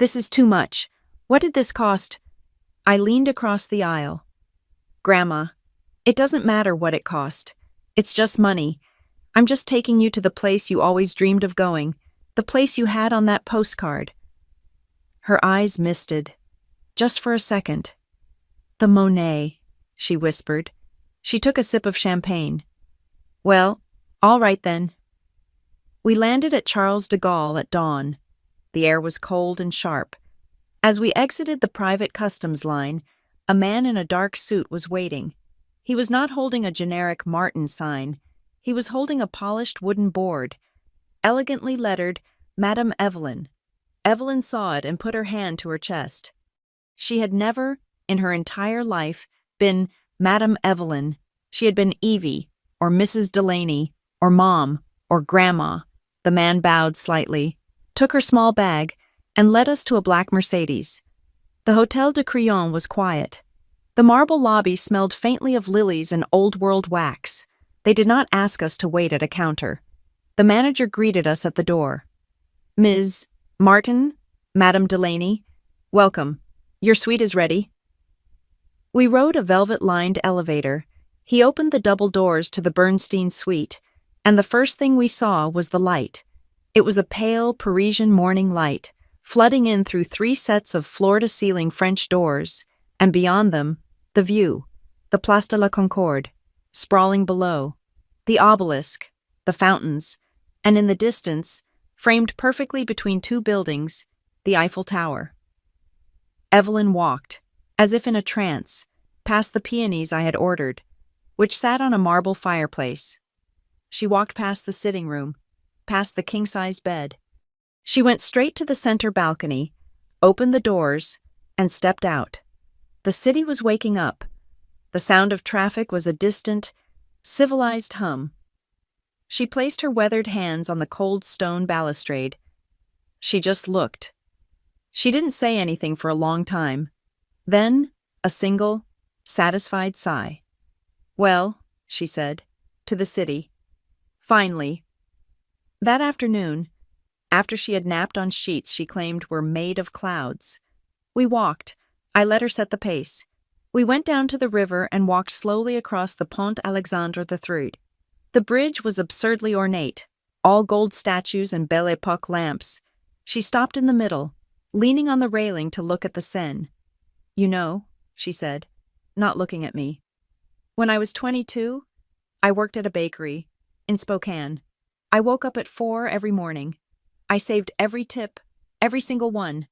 is too much. What did this cost?" I leaned across the aisle. "Grandma, it doesn't matter what it cost. It's just money. I'm just taking you to the place you always dreamed of going, the place you had on that postcard." Her eyes misted, just for a second. "The Monet," she whispered. She took a sip of champagne. "Well, all right then." We landed at Charles de Gaulle at dawn. The air was cold and sharp. As we exited the private customs line, a man in a dark suit was waiting. He was not holding a generic Martin sign. He was holding a polished wooden board, elegantly lettered, "Madame Evelyn." Evelyn saw it and put her hand to her chest. She had never, in her entire life, been Madame Evelyn. She had been Evie, or Mrs. Delaney, or Mom, or Grandma. The man bowed slightly, took her small bag, and led us to a black Mercedes. The Hotel de Crillon was quiet. The marble lobby smelled faintly of lilies and old-world wax. They did not ask us to wait at a counter. The manager greeted us at the door. "Ms. Martin, Madame Delaney, welcome. Your suite is ready." We rode a velvet-lined elevator. He opened the double doors to the Bernstein suite, and the first thing we saw was the light. It was a pale Parisian morning light, flooding in through 3 sets of floor-to-ceiling French doors, and beyond them, the view, the Place de la Concorde, sprawling below, the obelisk, the fountains, and in the distance, framed perfectly between 2 buildings, the Eiffel Tower. Evelyn walked, as if in a trance, past the peonies I had ordered, which sat on a marble fireplace. She walked past the sitting room, past the king-size bed. She went straight to the center balcony, opened the doors, and stepped out. The city was waking up. The sound of traffic was a distant, civilized hum. She placed her weathered hands on the cold stone balustrade. She just looked. She didn't say anything for a long time. Then, a single, satisfied sigh. "Well," she said, "to the city. Finally." That afternoon, after she had napped on sheets she claimed were made of clouds, we walked. I let her set the pace. We went down to the river and walked slowly across the Pont Alexandre III. The bridge was absurdly ornate, all gold statues and Belle Époque lamps. She stopped in the middle, leaning on the railing to look at the Seine. "You know," she said, not looking at me, "when I was 22, I worked at a bakery in Spokane. I woke up at 4 every morning. I saved every tip, every single one.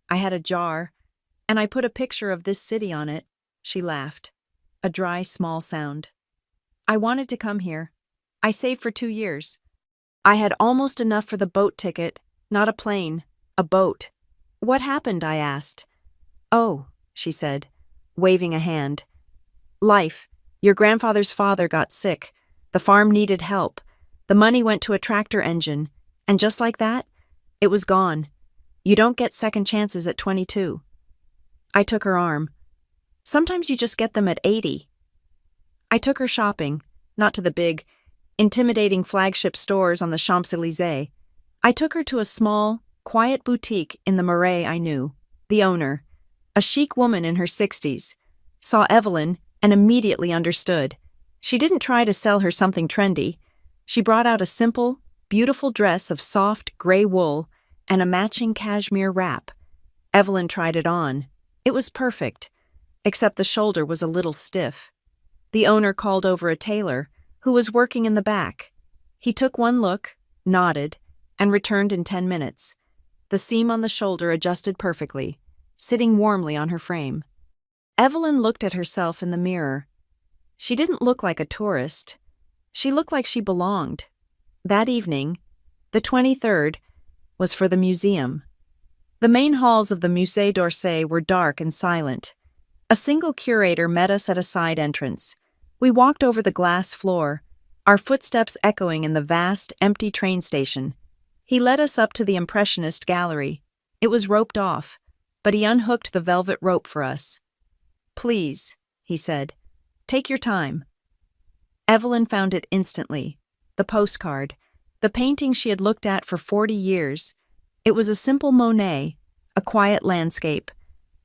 I had a jar, and I put a picture of this city on it." She laughed, a dry, small sound. "I wanted to come here. I saved for 2 years. I had almost enough for the boat ticket, not a plane, a boat." "What happened?" I asked. "Oh," she said, waving a hand. "Life. Your grandfather's father got sick. The farm needed help. The money went to a tractor engine, and just like that, it was gone. You don't get second chances at 22. I took her arm. "Sometimes you just get them at 80. I took her shopping, not to the big, intimidating flagship stores on the Champs-Élysées. I took her to a small, quiet boutique in the Marais I knew. The owner, a chic woman in her 60s, saw Evelyn and immediately understood. She didn't try to sell her something trendy. She brought out a simple, beautiful dress of soft, gray wool and a matching cashmere wrap. Evelyn tried it on. It was perfect, except the shoulder was a little stiff. The owner called over a tailor, who was working in the back. He took one look, nodded, and returned in 10 minutes. The seam on the shoulder adjusted perfectly, sitting warmly on her frame. Evelyn looked at herself in the mirror. She didn't look like a tourist. She looked like she belonged. That evening, the 23rd, was for the museum. The main halls of the Musée d'Orsay were dark and silent. A single curator met us at a side entrance. We walked over the glass floor, our footsteps echoing in the vast, empty train station. He led us up to the Impressionist gallery. It was roped off, but he unhooked the velvet rope for us. "Please," he said, "take your time." Evelyn found it instantly. The postcard, the painting she had looked at for 40 years. It was a simple Monet, a quiet landscape,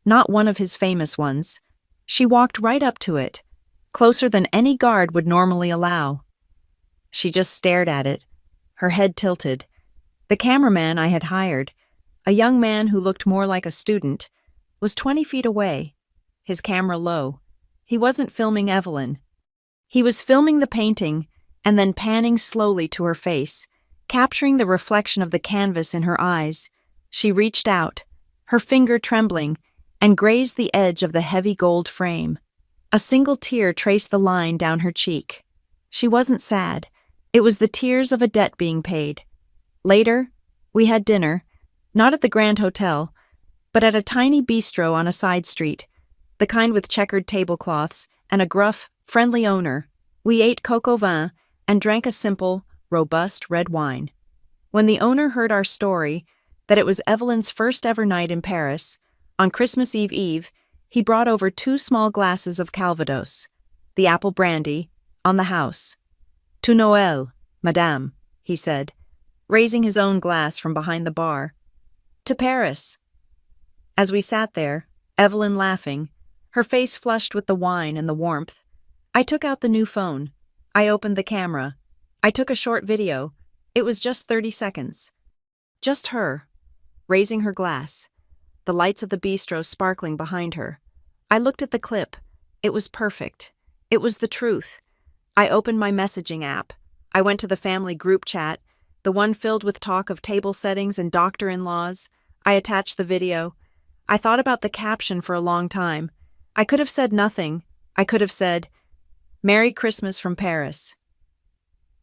not one of his famous ones. She walked right up to it, closer than any guard would normally allow. She just stared at it, her head tilted. The cameraman I had hired, a young man who looked more like a student, was 20 feet away, his camera low. He wasn't filming Evelyn. He was filming the painting and then panning slowly to her face, capturing the reflection of the canvas in her eyes. She reached out, her finger trembling, and grazed the edge of the heavy gold frame. A single tear traced the line down her cheek. She wasn't sad. It was the tears of a debt being paid. Later, we had dinner, not at the Grand Hotel, but at a tiny bistro on a side street, the kind with checkered tablecloths and a gruff, friendly owner. We ate coq au vin and drank a simple, robust red wine. When the owner heard our story, that it was Evelyn's first ever night in Paris, on Christmas Eve, he brought over 2 small glasses of Calvados, the apple brandy, on the house. "To Noël, madame," he said, raising his own glass from behind the bar. "To Paris." As we sat there, Evelyn laughing, her face flushed with the wine and the warmth. I took out the new phone. I opened the camera. I took a short video. It was just 30 seconds. Just her, raising her glass, the lights of the bistro sparkling behind her. I looked at the clip. It was perfect. It was the truth. I opened my messaging app. I went to the family group chat, the one filled with talk of table settings and doctor-in-laws. I attached the video. I thought about the caption for a long time. I could have said nothing. I could have said, "Merry Christmas from Paris."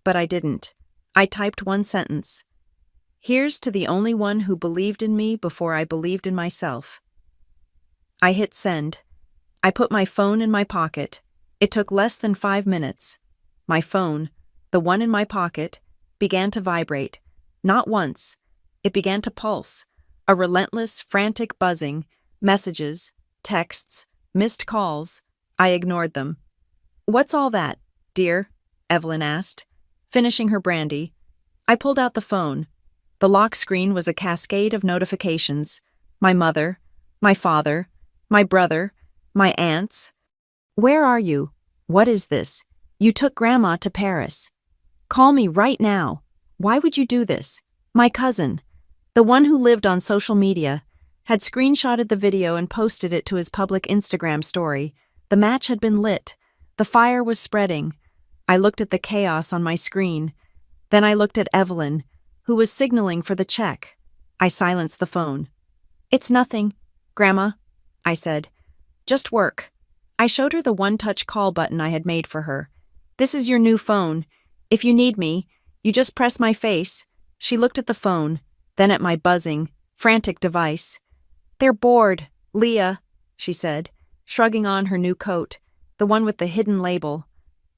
But I didn't. I typed one sentence. "Here's to the only one who believed in me before I believed in myself." I hit send. I put my phone in my pocket. It took less than 5 minutes. My phone, the one in my pocket, began to vibrate. Not once. It began to pulse. A relentless, frantic buzzing. Messages, texts, missed calls. I ignored them. "What's all that, dear?" Evelyn asked, finishing her brandy. I pulled out the phone. The lock screen was a cascade of notifications. My mother, my father, my brother, my aunts. "Where are you? What is this? You took Grandma to Paris. Call me right now. Why would you do this?" My cousin, the one who lived on social media, had screenshotted the video and posted it to his public Instagram story. The match had been lit. The fire was spreading. I looked at the chaos on my screen. Then I looked at Evelyn, who was signaling for the check. I silenced the phone. "It's nothing, Grandma," I said. "Just work." I showed her the one-touch call button I had made for her. "This is your new phone. If you need me, you just press my face." She looked at the phone, then at my buzzing, frantic device. "They're bored, Leah," she said, shrugging on her new coat, the one with the hidden label.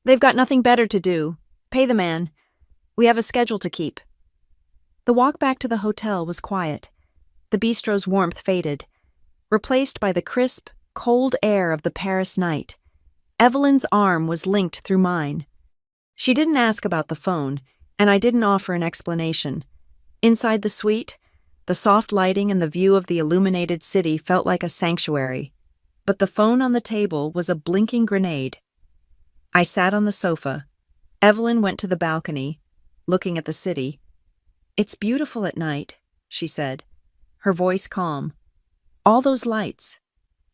"They've got nothing better to do. Pay the man. We have a schedule to keep." The walk back to the hotel was quiet. The bistro's warmth faded, replaced by the crisp, cold air of the Paris night. Evelyn's arm was linked through mine. She didn't ask about the phone, and I didn't offer an explanation. Inside the suite, the soft lighting and the view of the illuminated city felt like a sanctuary. But the phone on the table was a blinking grenade. I sat on the sofa. Evelyn went to the balcony, looking at the city. "It's beautiful at night," she said, her voice calm. "All those lights."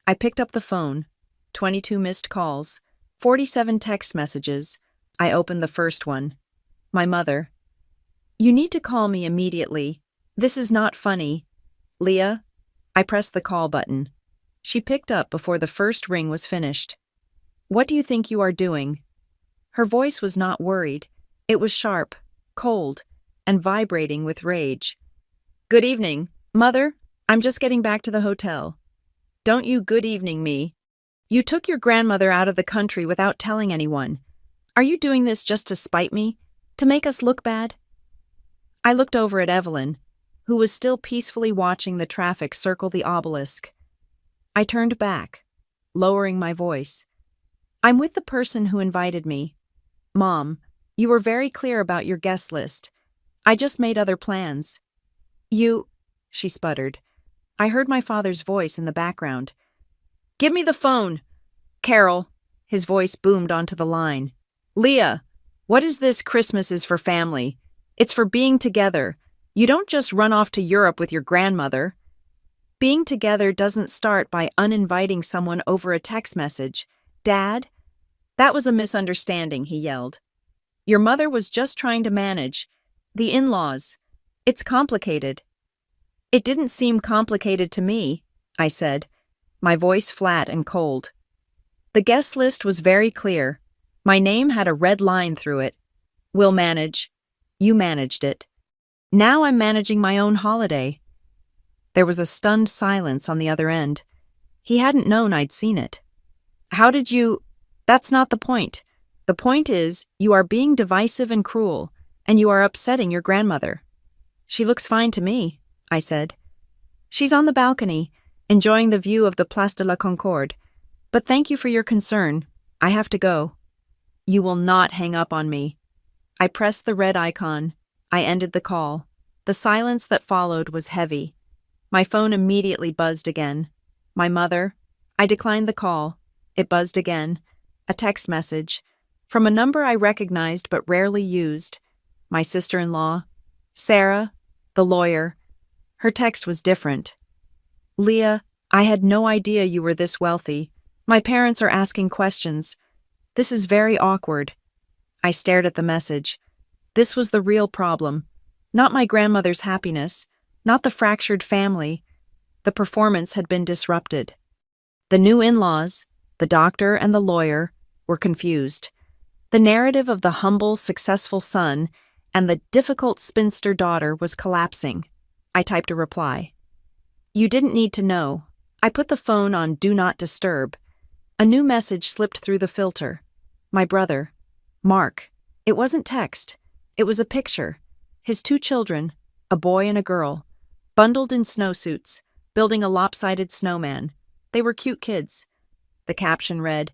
I picked up the phone. 22 missed calls, 47 text messages. I opened the first one. My mother. "You need to call me immediately. This is not funny. Leah?" I pressed the call button. She picked up before the first ring was finished. "What do you think you are doing?" Her voice was not worried. It was sharp, cold, and vibrating with rage. "Good evening, Mother. I'm just getting back to the hotel." "Don't you good evening me. You took your grandmother out of the country without telling anyone. Are you doing this just to spite me? To make us look bad?" I looked over at Evelyn, who was still peacefully watching the traffic circle the obelisk. I turned back, lowering my voice. "I'm with the person who invited me. Mom, you were very clear about your guest list. I just made other plans." "You," she sputtered. I heard my father's voice in the background. "Give me the phone, Carol." His voice boomed onto the line. "Leah, what is this Christmas is for family? It's for being together. You don't just run off to Europe with your grandmother." Being together doesn't start by uninviting someone over a text message. "Dad?" "That was a misunderstanding," he yelled. "Your mother was just trying to manage. The in-laws. It's complicated." "It didn't seem complicated to me," I said, my voice flat and cold. The guest list was very clear. My name had a red line through it. "We'll manage." You managed it. Now I'm managing my own holiday. There was a stunned silence on the other end. He hadn't known I'd seen it. "How did you—" "That's not the point. The point is, you are being divisive and cruel, and you are upsetting your grandmother." "She looks fine to me," I said. "She's on the balcony, enjoying the view of the Place de la Concorde. But thank you for your concern. I have to go." "You will not hang up on me." I pressed the red icon. I ended the call. The silence that followed was heavy. My phone immediately buzzed again. My mother. I declined the call. It buzzed again. A text message. From a number I recognized but rarely used. My sister-in-law. Sarah, the lawyer. Her text was different. Leah, I had no idea you were this wealthy. My parents are asking questions. This is very awkward. I stared at the message. This was the real problem. Not my grandmother's happiness, not the fractured family. The performance had been disrupted. The new in-laws, the doctor and the lawyer, were confused. The narrative of the humble, successful son and the difficult spinster daughter was collapsing. I typed a reply. You didn't need to know. I put the phone on Do Not Disturb. A new message slipped through the filter. My brother, Mark. It wasn't text. It was a picture. His 2 children, a boy and a girl, bundled in snowsuits, building a lopsided snowman. They were cute kids. The caption read,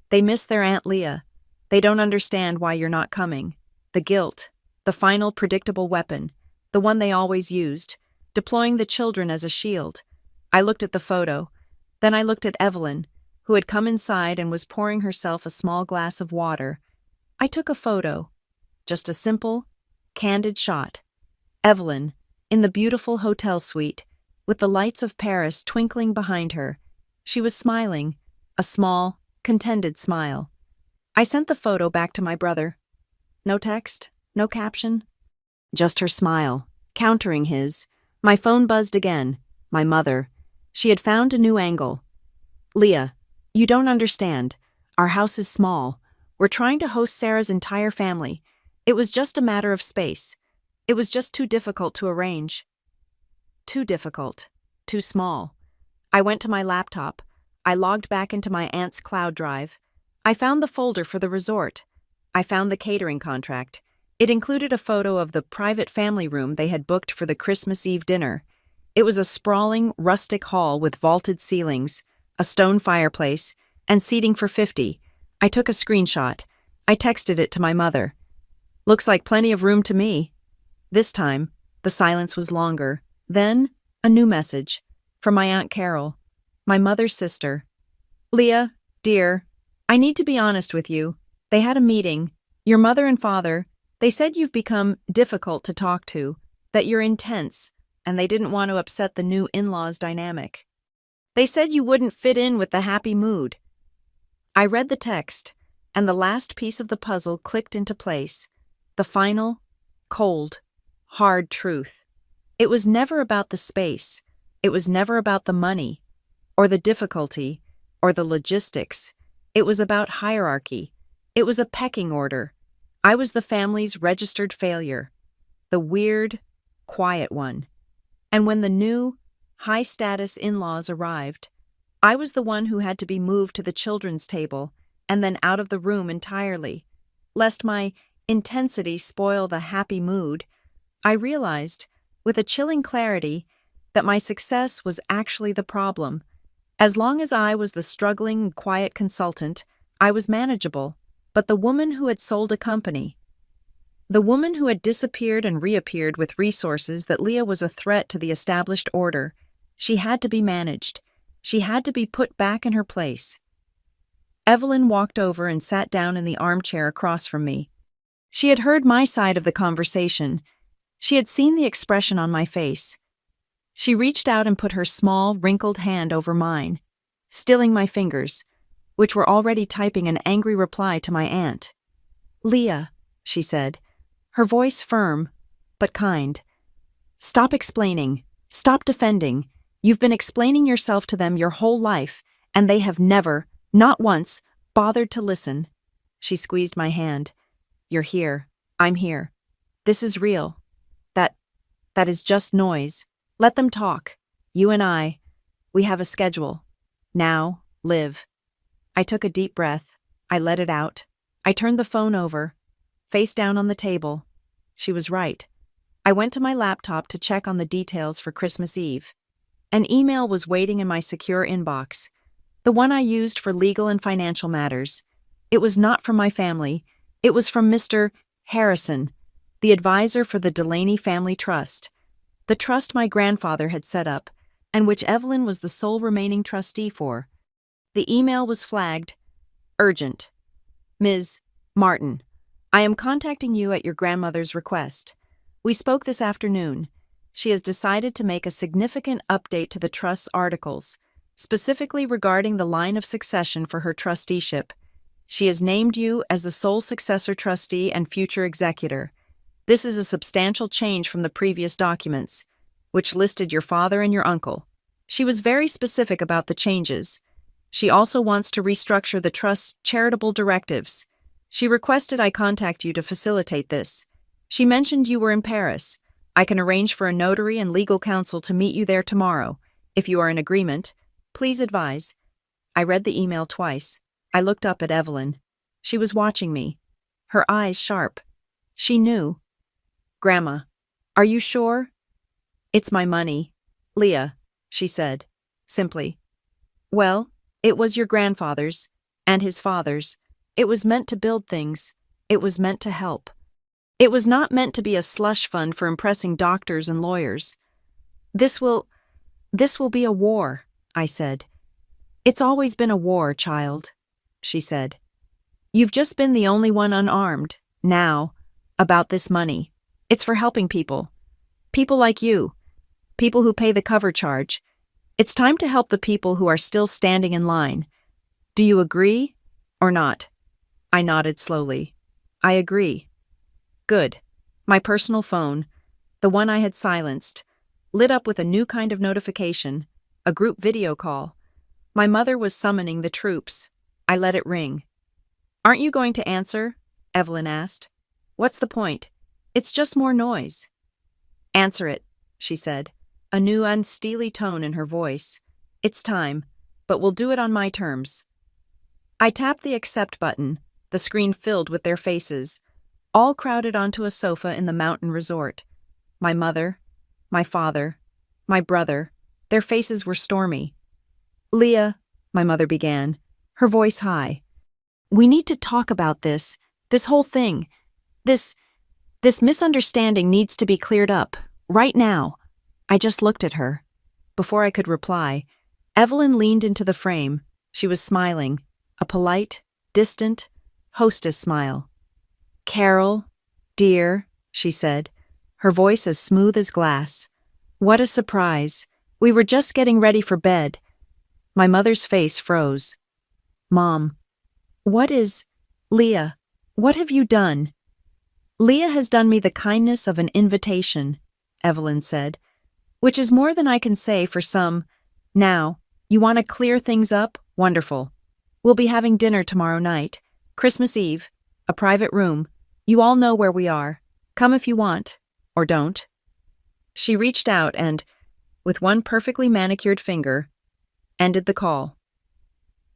They miss their Aunt Leah. They don't understand why you're not coming. The guilt, the final predictable weapon, the one they always used, deploying the children as a shield. I looked at the photo. Then I looked at Evelyn, who had come inside and was pouring herself a small glass of water. I took a photo. Just a simple, candid shot. Evelyn, in the beautiful hotel suite, with the lights of Paris twinkling behind her. She was smiling, a small, contented smile. I sent the photo back to my brother. No text, no caption. Just her smile, countering his. My phone buzzed again. My mother. She had found a new angle. Leah, you don't understand. Our house is small. We're trying to host Sarah's entire family. It was just a matter of space. It was just too difficult to arrange. Too difficult. Too small. I went to my laptop. I logged back into my aunt's cloud drive. I found the folder for the resort. I found the catering contract. It included a photo of the private family room they had booked for the Christmas Eve dinner. It was a sprawling, rustic hall with vaulted ceilings, a stone fireplace, and seating for 50. I took a screenshot. I texted it to my mother. Looks like plenty of room to me. This time, the silence was longer. Then, a new message. From my Aunt Carol, my mother's sister. Leah, dear, I need to be honest with you. They had a meeting. Your mother and father, they said you've become difficult to talk to, that you're intense, and they didn't want to upset the new in-laws dynamic. They said you wouldn't fit in with the happy mood. I read the text, and the last piece of the puzzle clicked into place. The final, cold, hard truth. It was never about the space. It was never about the money, or the difficulty, or the logistics. It was about hierarchy. It was a pecking order. I was the family's registered failure, the weird, quiet one. And when the new, high-status in-laws arrived, I was the one who had to be moved to the children's table and then out of the room entirely. Lest my intensity spoil the happy mood, I realized, with a chilling clarity, that my success was actually the problem. As long as I was the struggling, quiet consultant, I was manageable. But the woman who had sold a company, the woman who had disappeared and reappeared with resources that Leah was a threat to the established order, she had to be managed. She had to be put back in her place. Evelyn walked over and sat down in the armchair across from me. She had heard my side of the conversation. She had seen the expression on my face. She reached out and put her small, wrinkled hand over mine, stilling my fingers, which were already typing an angry reply to my aunt. Leah, she said, her voice firm, but kind. Stop explaining. Stop defending. You've been explaining yourself to them your whole life, and they have never, not once, bothered to listen. She squeezed my hand. You're here. I'm here. This is real. That is just noise. Let them talk. You and I. We have a schedule. Now, live. I took a deep breath. I let it out. I turned the phone over, face down on the table. She was right. I went to my laptop to check on the details for Christmas Eve. An email was waiting in my secure inbox, the one I used for legal and financial matters. It was not from my family. It was from Mr. Harrison, the advisor for the Delaney Family Trust, the trust my grandfather had set up, and which Evelyn was the sole remaining trustee for. The email was flagged, urgent. Ms. Martin, I am contacting you at your grandmother's request. We spoke this afternoon. She has decided to make a significant update to the trust's articles, specifically regarding the line of succession for her trusteeship. She has named you as the sole successor trustee and future executor. This is a substantial change from the previous documents, which listed your father and your uncle. She was very specific about the changes. She also wants to restructure the trust's charitable directives. She requested I contact you to facilitate this. She mentioned you were in Paris. I can arrange for a notary and legal counsel to meet you there tomorrow. If you are in agreement, please advise. I read the email twice. I looked up at Evelyn. She was watching me, her eyes sharp. She knew. Grandma, are you sure? It's my money. Leah, she said, simply. Well, it was your grandfather's, and his father's. It was meant to build things. It was meant to help. It was not meant to be a slush fund for impressing doctors and lawyers. This will be a war, I said. It's always been a war, child, she said. You've just been the only one unarmed, now, about this money. It's for helping people. People like you. People who pay the cover charge. It's time to help the people who are still standing in line. Do you agree or not? I nodded slowly. I agree. Good. My personal phone, the one I had silenced, lit up with a new kind of notification, a group video call. My mother was summoning the troops. I let it ring. Aren't you going to answer? Evelyn asked. What's the point? It's just more noise. Answer it, she said, a new unsteely tone in her voice. It's time, but we'll do it on my terms. I tapped the accept button, the screen filled with their faces, all crowded onto a sofa in the mountain resort. My mother, my father, my brother, their faces were stormy. Leah, my mother began, her voice high. We need to talk about this whole thing. This misunderstanding needs to be cleared up, right now. I just looked at her. Before I could reply, Evelyn leaned into the frame. She was smiling, a polite, distant, hostess smile. Carol, dear, she said, her voice as smooth as glass. What a surprise. We were just getting ready for bed. My mother's face froze. Mom, Leah, what have you done? Leah has done me the kindness of an invitation, Evelyn said, which is more than I can say for some. Now, you want to clear things up? Wonderful. We'll be having dinner tomorrow night, Christmas Eve, a private room. You all know where we are. Come if you want, or don't. She reached out and, with one perfectly manicured finger, ended the call.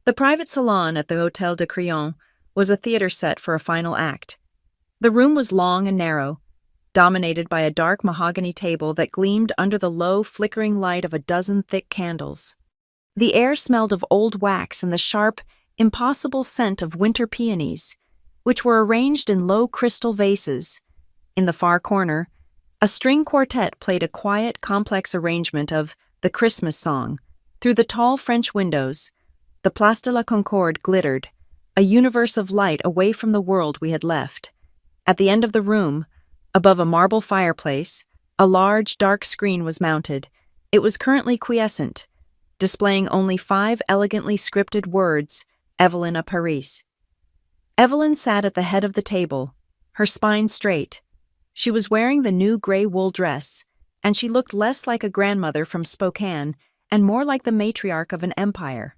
The private salon at the Hôtel de Crillon was a theater set for a final act. The room was long and narrow, dominated by a dark mahogany table that gleamed under the low, flickering light of a dozen thick candles. The air smelled of old wax and the sharp, impossible scent of winter peonies, which were arranged in low crystal vases. In the far corner, a string quartet played a quiet, complex arrangement of the Christmas song. Through the tall French windows, the Place de la Concorde glittered, a universe of light away from the world we had left. At the end of the room, above a marble fireplace, a large, dark screen was mounted. It was currently quiescent, displaying only 5 elegantly scripted words, Evelyn à Paris. Evelyn sat at the head of the table, her spine straight. She was wearing the new gray wool dress, and she looked less like a grandmother from Spokane and more like the matriarch of an empire.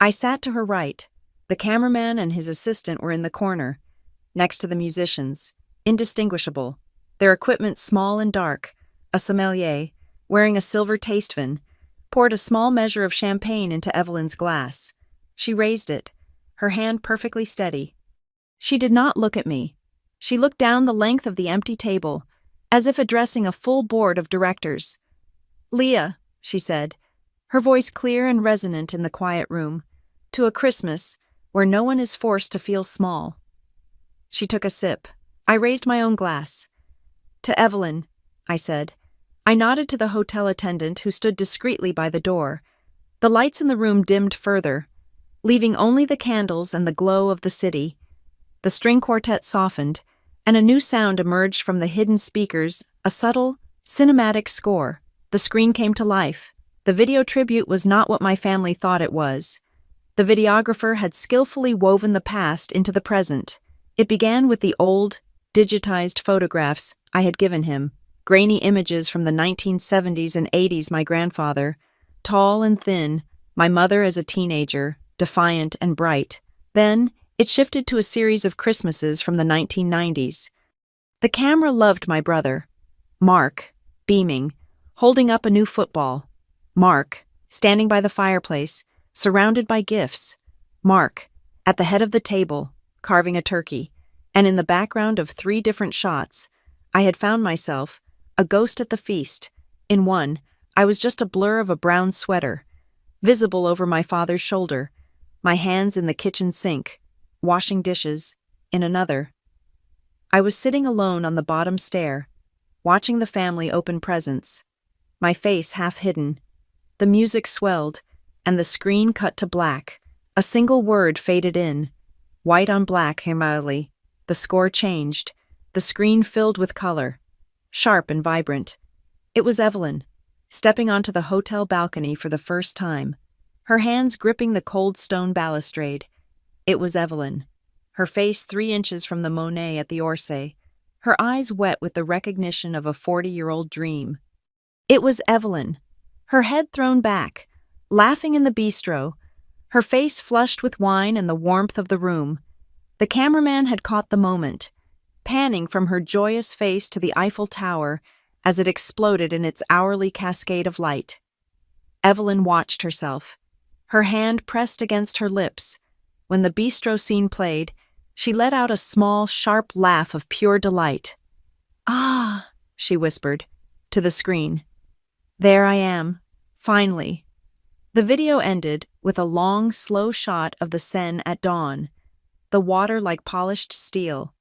I sat to her right. The cameraman and his assistant were in the corner, next to the musicians, indistinguishable, their equipment small and dark. A sommelier, wearing a silver tastefin, poured a small measure of champagne into Evelyn's glass. She raised it, her hand perfectly steady. She did not look at me. She looked down the length of the empty table, as if addressing a full board of directors. Leah, she said, her voice clear and resonant in the quiet room, to a Christmas where no one is forced to feel small. She took a sip. I raised my own glass. To Evelyn, I said, I nodded to the hotel attendant who stood discreetly by the door. The lights in the room dimmed further, leaving only the candles and the glow of the city. The string quartet softened, and a new sound emerged from the hidden speakers, a subtle, cinematic score. The screen came to life. The video tribute was not what my family thought it was. The videographer had skillfully woven the past into the present. It began with the old, digitized photographs I had given him, grainy images from the 1970s and 80s. My grandfather, tall and thin, my mother as a teenager, defiant and bright. Then, it shifted to a series of Christmases from the 1990s. The camera loved my brother. Mark, beaming, holding up a new football. Mark, standing by the fireplace, surrounded by gifts. Mark, at the head of the table, carving a turkey. And in the background of 3 different shots, I had found myself, a ghost at the feast. In one, I was just a blur of a brown sweater, visible over my father's shoulder, my hands in the kitchen sink, washing dishes. In another, I was sitting alone on the bottom stair, watching the family open presents, my face half hidden. The music swelled, and the screen cut to black. A single word faded in, white on black mildly. The score changed, the screen filled with color, sharp and vibrant. It was Evelyn, stepping onto the hotel balcony for the first time, her hands gripping the cold stone balustrade. It was Evelyn, her face 3 inches from the Monet at the Orsay, her eyes wet with the recognition of a 40-year-old dream. It was Evelyn, her head thrown back, laughing in the bistro, her face flushed with wine and the warmth of the room. The cameraman had caught the moment, panning from her joyous face to the Eiffel Tower as it exploded in its hourly cascade of light. Evelyn watched herself, her hand pressed against her lips. When the bistro scene played, she let out a small, sharp laugh of pure delight. "Ah," she whispered, to the screen. "There I am, finally." The video ended with a long, slow shot of the Seine at dawn, the water like polished steel.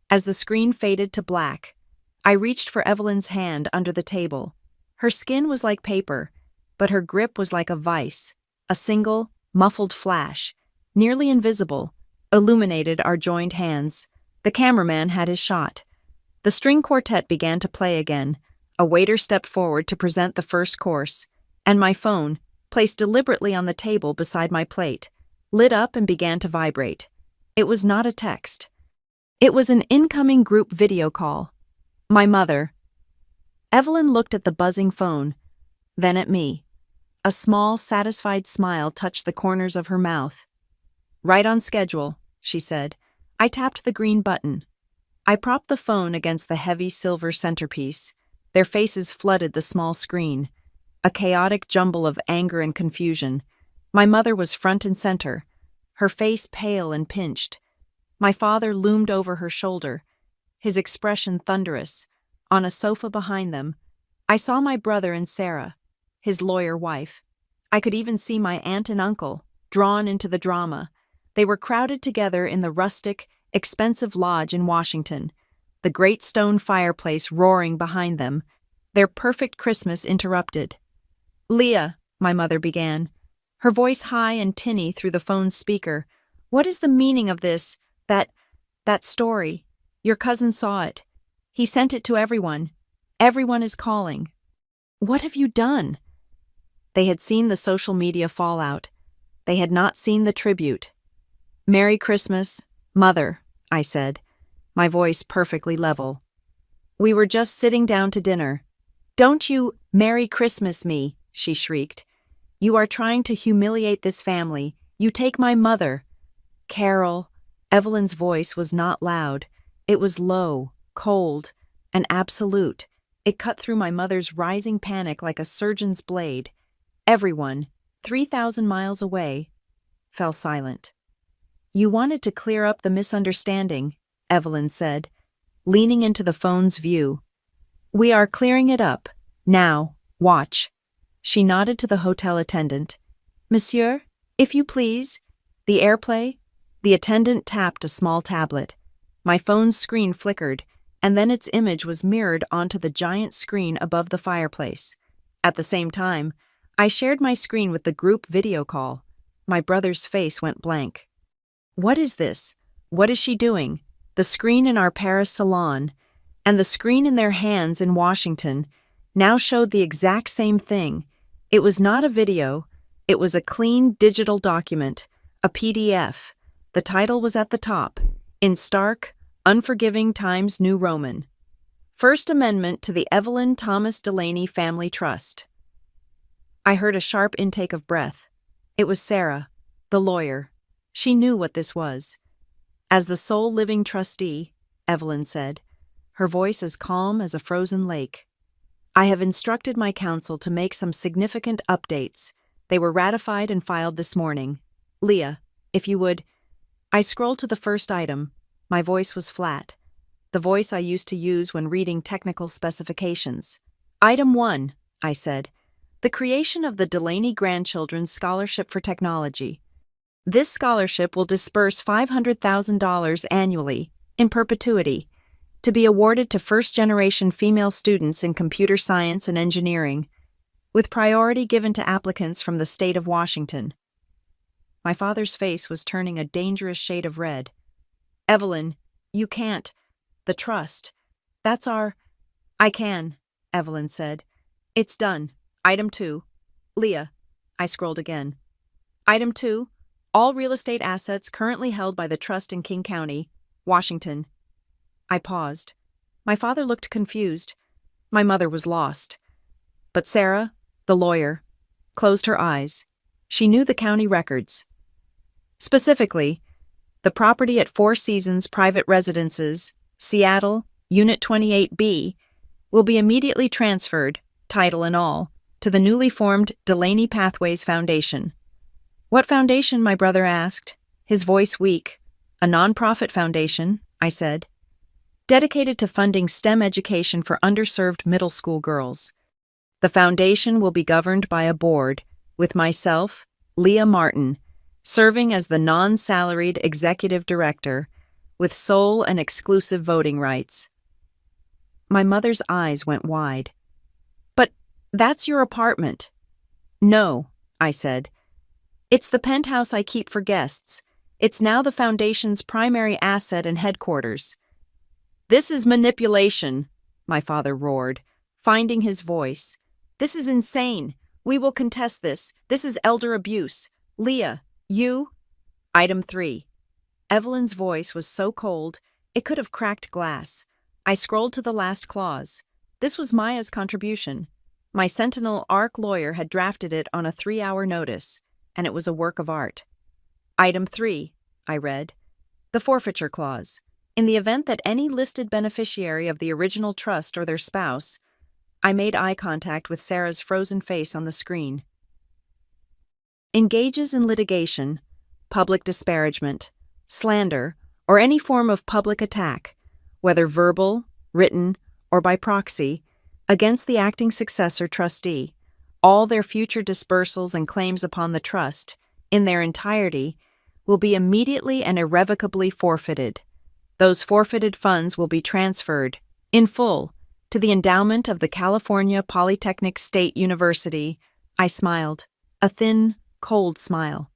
As the screen faded to black, I reached for Evelyn's hand under the table. Her skin was like paper, but her grip was like a vice. A single, muffled flash, nearly invisible, illuminated our joined hands. The cameraman had his shot. The string quartet began to play again. A waiter stepped forward to present the first course, and my phone, placed deliberately on the table beside my plate, lit up and began to vibrate. It was not a text. It was an incoming group video call. My mother. Evelyn looked at the buzzing phone, then at me. A small, satisfied smile touched the corners of her mouth. "Right on schedule," she said. I tapped the green button. I propped the phone against the heavy silver centerpiece. Their faces flooded the small screen, a chaotic jumble of anger and confusion. My mother was front and center, her face pale and pinched. My father loomed over her shoulder, his expression thunderous. On a sofa behind them, I saw my brother and Sarah, his lawyer wife. I could even see my aunt and uncle, drawn into the drama. They were crowded together in the rustic, expensive lodge in Washington, the great stone fireplace roaring behind them, their perfect Christmas interrupted. "Leah," my mother began, her voice high and tinny through the phone's speaker, "what is the meaning of this, that story? Your cousin saw it. He sent it to everyone. Everyone is calling. What have you done?" They had seen the social media fallout. They had not seen the tribute. "Merry Christmas, Mother," I said, my voice perfectly level. "We were just sitting down to dinner." "Don't you Merry Christmas me," she shrieked. "You are trying to humiliate this family. You take my mother." "Carol," Evelyn's voice was not loud. It was low, cold, and absolute. It cut through my mother's rising panic like a surgeon's blade. Everyone, 3,000 miles away, fell silent. "You wanted to clear up the misunderstanding," Evelyn said, leaning into the phone's view. "We are clearing it up. Now, watch." She nodded to the hotel attendant. "Monsieur, if you please." The airplay? The attendant tapped a small tablet. My phone's screen flickered. and then its image was mirrored onto the giant screen above the fireplace. At the same time, I shared my screen with the group video call. My brother's face went blank. What is this? What is she doing? The screen in our Paris salon and the screen in their hands in Washington now showed the exact same thing. It was not a video, it was a clean digital document, a PDF. The title was at the top, in stark, unforgiving Times New Roman. First Amendment to the Evelyn Thomas Delaney Family Trust. I heard a sharp intake of breath. It was Sarah, the lawyer. She knew what this was. As the sole living trustee, Evelyn said, her voice as calm as a frozen lake, I have instructed my counsel to make some significant updates. They were ratified and filed this morning. Leah, if you would. I scrolled to the first item. My voice was flat, the voice I used to use when reading technical specifications. Item 1, I said, the creation of the Delaney Grandchildren's Scholarship for Technology. This scholarship will disperse $500,000 annually, in perpetuity, to be awarded to first-generation female students in computer science and engineering, with priority given to applicants from the state of Washington. My father's face was turning a dangerous shade of red. Evelyn, you can't. The trust. That's our... I can, Evelyn said. It's done. Item 2. Leah. I scrolled again. Item 2. All real estate assets currently held by the trust in King County, Washington. I paused. My father looked confused. My mother was lost. But Sarah, the lawyer, closed her eyes. She knew the county records. Specifically, the property at Four Seasons Private Residences, Seattle, Unit 28B, will be immediately transferred, title and all, to the newly formed Delaney Pathways Foundation. What foundation? My brother asked, his voice weak. A nonprofit foundation, I said, dedicated to funding STEM education for underserved middle school girls. The foundation will be governed by a board, with myself, Leah Martin, serving as the non-salaried executive director, with sole and exclusive voting rights. My mother's eyes went wide. But that's your apartment. No, I said. It's the penthouse I keep for guests. It's now the foundation's primary asset and headquarters. This is manipulation, my father roared, finding his voice. This is insane. We will contest this. This is elder abuse. Leah, you? Item 3. Evelyn's voice was so cold, it could have cracked glass. I scrolled to the last clause. This was Maya's contribution. My Sentinel ARC lawyer had drafted it on a 3-hour notice, and it was a work of art. Item 3, I read. The forfeiture clause. In the event that any listed beneficiary of the original trust or their spouse, I made eye contact with Sarah's frozen face on the screen, engages in litigation, public disparagement, slander, or any form of public attack, whether verbal, written, or by proxy, against the acting successor trustee, all their future disbursals and claims upon the trust, in their entirety, will be immediately and irrevocably forfeited. Those forfeited funds will be transferred, in full, to the endowment of the California Polytechnic State University. I smiled, a thin, cold smile.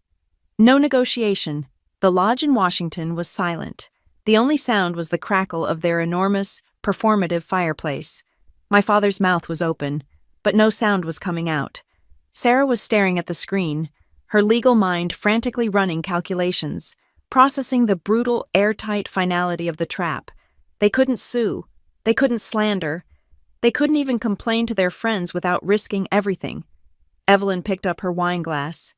No negotiation. The lodge in Washington was silent. The only sound was the crackle of their enormous, performative fireplace. My father's mouth was open, but no sound was coming out. Sarah was staring at the screen, her legal mind frantically running calculations, processing the brutal, airtight finality of the trap. They couldn't sue. They couldn't slander. They couldn't even complain to their friends without risking everything. Evelyn picked up her wine glass.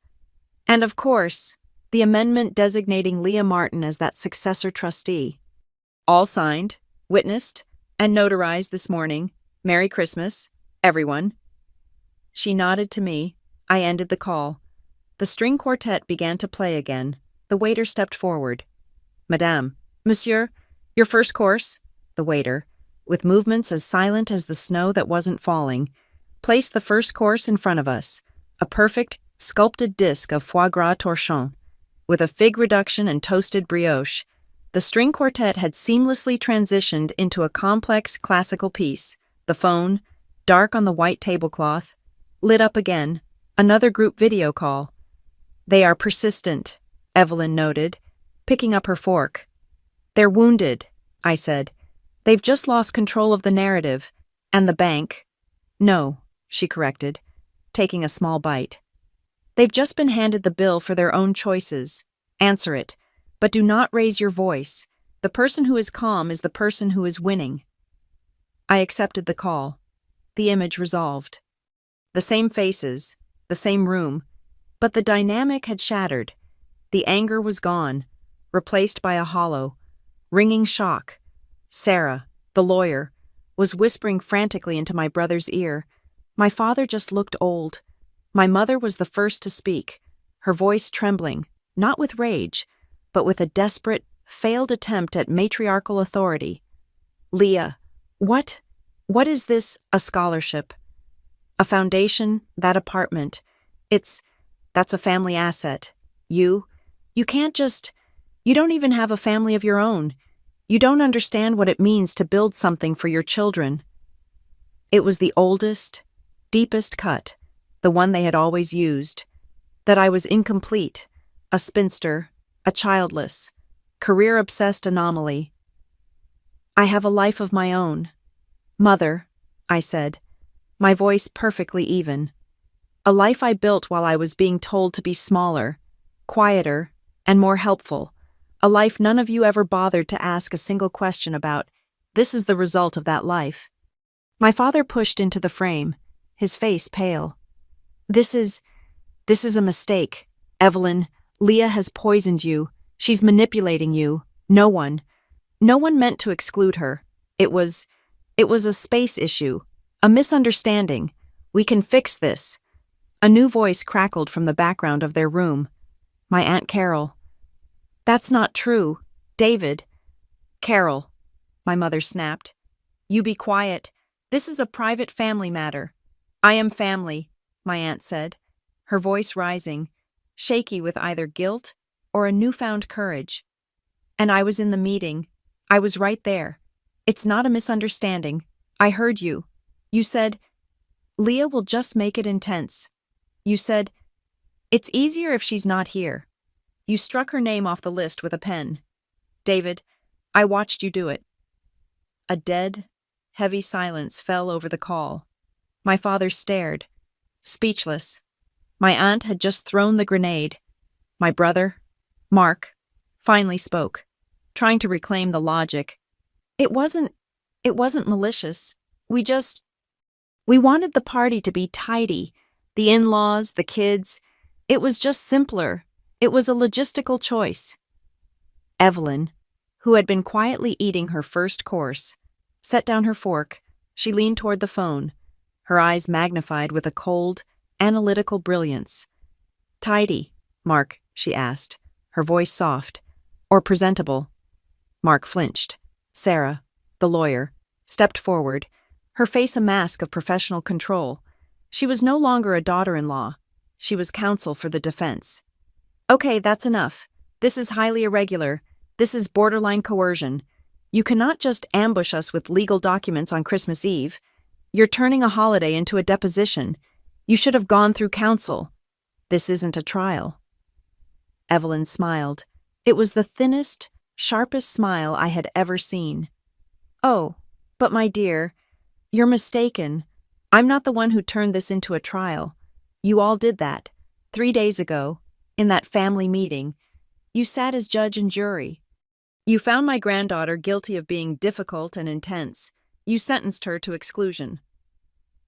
And of course, the amendment designating Leah Martin as that successor trustee. All signed, witnessed, and notarized this morning. Merry Christmas, everyone. She nodded to me. I ended the call. The string quartet began to play again. The waiter stepped forward. Madame, Monsieur, your first course, the waiter, with movements as silent as the snow that wasn't falling, placed the first course in front of us, a perfect, sculpted disc of foie gras torchon, with a fig reduction and toasted brioche. The The string quartet had seamlessly transitioned into a complex classical piece. The phone, dark on the white tablecloth, lit up again. Another group video call. "They are persistent," Evelyn noted, picking up her fork. "They're wounded," I said. "They've just lost control of the narrative. And the bank." "No," she corrected, taking a small bite. "They've just been handed the bill for their own choices. Answer it, but do not raise your voice. The person who is calm is the person who is winning." I accepted the call. The image resolved. The same faces, the same room, but the dynamic had shattered. The anger was gone, replaced by a hollow, ringing shock. Sarah, the lawyer, was whispering frantically into my brother's ear. My father just looked old. My mother was the first to speak, her voice trembling, not with rage, but with a desperate, failed attempt at matriarchal authority. "Leah, what is this, a scholarship? A foundation, that apartment. That's a family asset. You can't just, you don't even have a family of your own. You don't understand what it means to build something for your children." It was the oldest, deepest cut, the one they had always used, that I was incomplete, a spinster, a childless, career-obsessed anomaly. "I have a life of my own. Mother," I said, my voice perfectly even. "A life I built while I was being told to be smaller, quieter, and more helpful. A life none of you ever bothered to ask a single question about. This is the result of that life." My father pushed into the frame, his face pale. This is a mistake. Evelyn, Leah has poisoned you. She's manipulating you. No one meant to exclude her. It was a space issue, a misunderstanding. We can fix this." A new voice crackled from the background of their room. My Aunt Carol. "That's not true. David." "Carol," my mother snapped. "You be quiet. This is a private family matter." "I am family," my aunt said, her voice rising, shaky with either guilt or a newfound courage. "And I was in the meeting. I was right there. It's not a misunderstanding. I heard you. You said, 'Leah will just make it intense.' You said, 'It's easier if she's not here.' You struck her name off the list with a pen. David, I watched you do it." A dead, heavy silence fell over the call. My father stared, speechless. My aunt had just thrown the grenade. My brother, Mark, finally spoke, trying to reclaim the logic. It wasn't malicious. We wanted the party to be tidy. The in-laws, the kids. It was just simpler. It was a logistical choice." Evelyn, who had been quietly eating her first course, set down her fork. She leaned toward the phone, her eyes magnified with a cold, analytical brilliance. "Tidy, Mark," she asked, her voice soft. "Or presentable?" Mark flinched. Sarah, the lawyer, stepped forward, her face a mask of professional control. She was no longer a daughter-in-law. She was counsel for the defense. "Okay, that's enough. This is highly irregular. This is borderline coercion. You cannot just ambush us with legal documents on Christmas Eve. You're turning a holiday into a deposition. You should have gone through counsel. This isn't a trial." Evelyn smiled. It was the thinnest, sharpest smile I had ever seen. "Oh, but my dear, you're mistaken. I'm not the one who turned this into a trial. You all did that. 3 days ago, in that family meeting, you sat as judge and jury. You found my granddaughter guilty of being difficult and intense. You sentenced her to exclusion."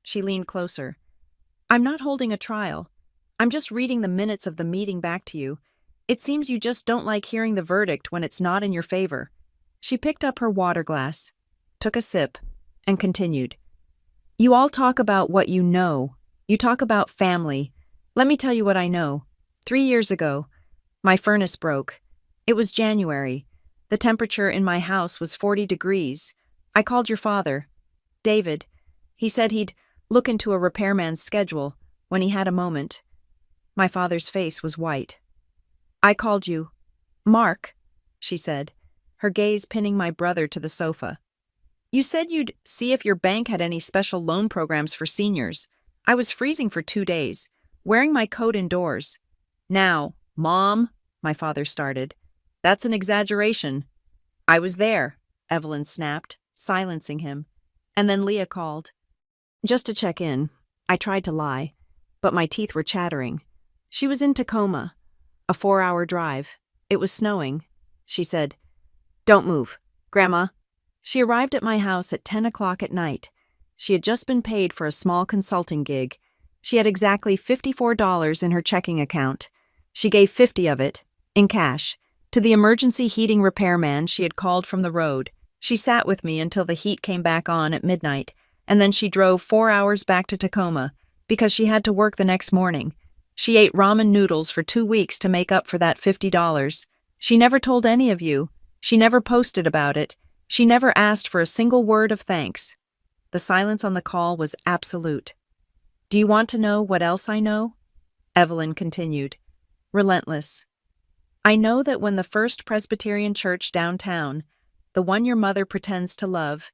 She leaned closer. "I'm not holding a trial. I'm just reading the minutes of the meeting back to you. It seems you just don't like hearing the verdict when it's not in your favor." She picked up her water glass, took a sip, and continued. "You all talk about what you know. You talk about family. Let me tell you what I know. 3 years ago, my furnace broke. It was January. The temperature in my house was 40 degrees. I called your father, David. He said he'd look into a repairman's schedule when he had a moment." My father's face was white. "I called you. Mark," she said, her gaze pinning my brother to the sofa. You said you'd see if your bank had any special loan programs for seniors. I was freezing for 2 days, wearing my coat indoors. Now, Mom, my father started. That's an exaggeration. I was there, Evelyn snapped, silencing him. And then Leah called. Just to check in. I tried to lie, but my teeth were chattering. She was in Tacoma, a 4-hour drive. It was snowing. She said, "Don't move, Grandma." She arrived at my house at 10 o'clock at night. She had just been paid for a small consulting gig. She had exactly $54 in her checking account. She gave 50 of it, in cash, to the emergency heating repairman she had called from the road. She sat with me until the heat came back on at midnight, and then she drove 4 hours back to Tacoma because she had to work the next morning. She ate ramen noodles for 2 weeks to make up for that $50. She never told any of you. She never posted about it. She never asked for a single word of thanks. The silence on the call was absolute. Do you want to know what else I know? Evelyn continued, relentless. I know that when the First Presbyterian Church downtown, the one your mother pretends to love,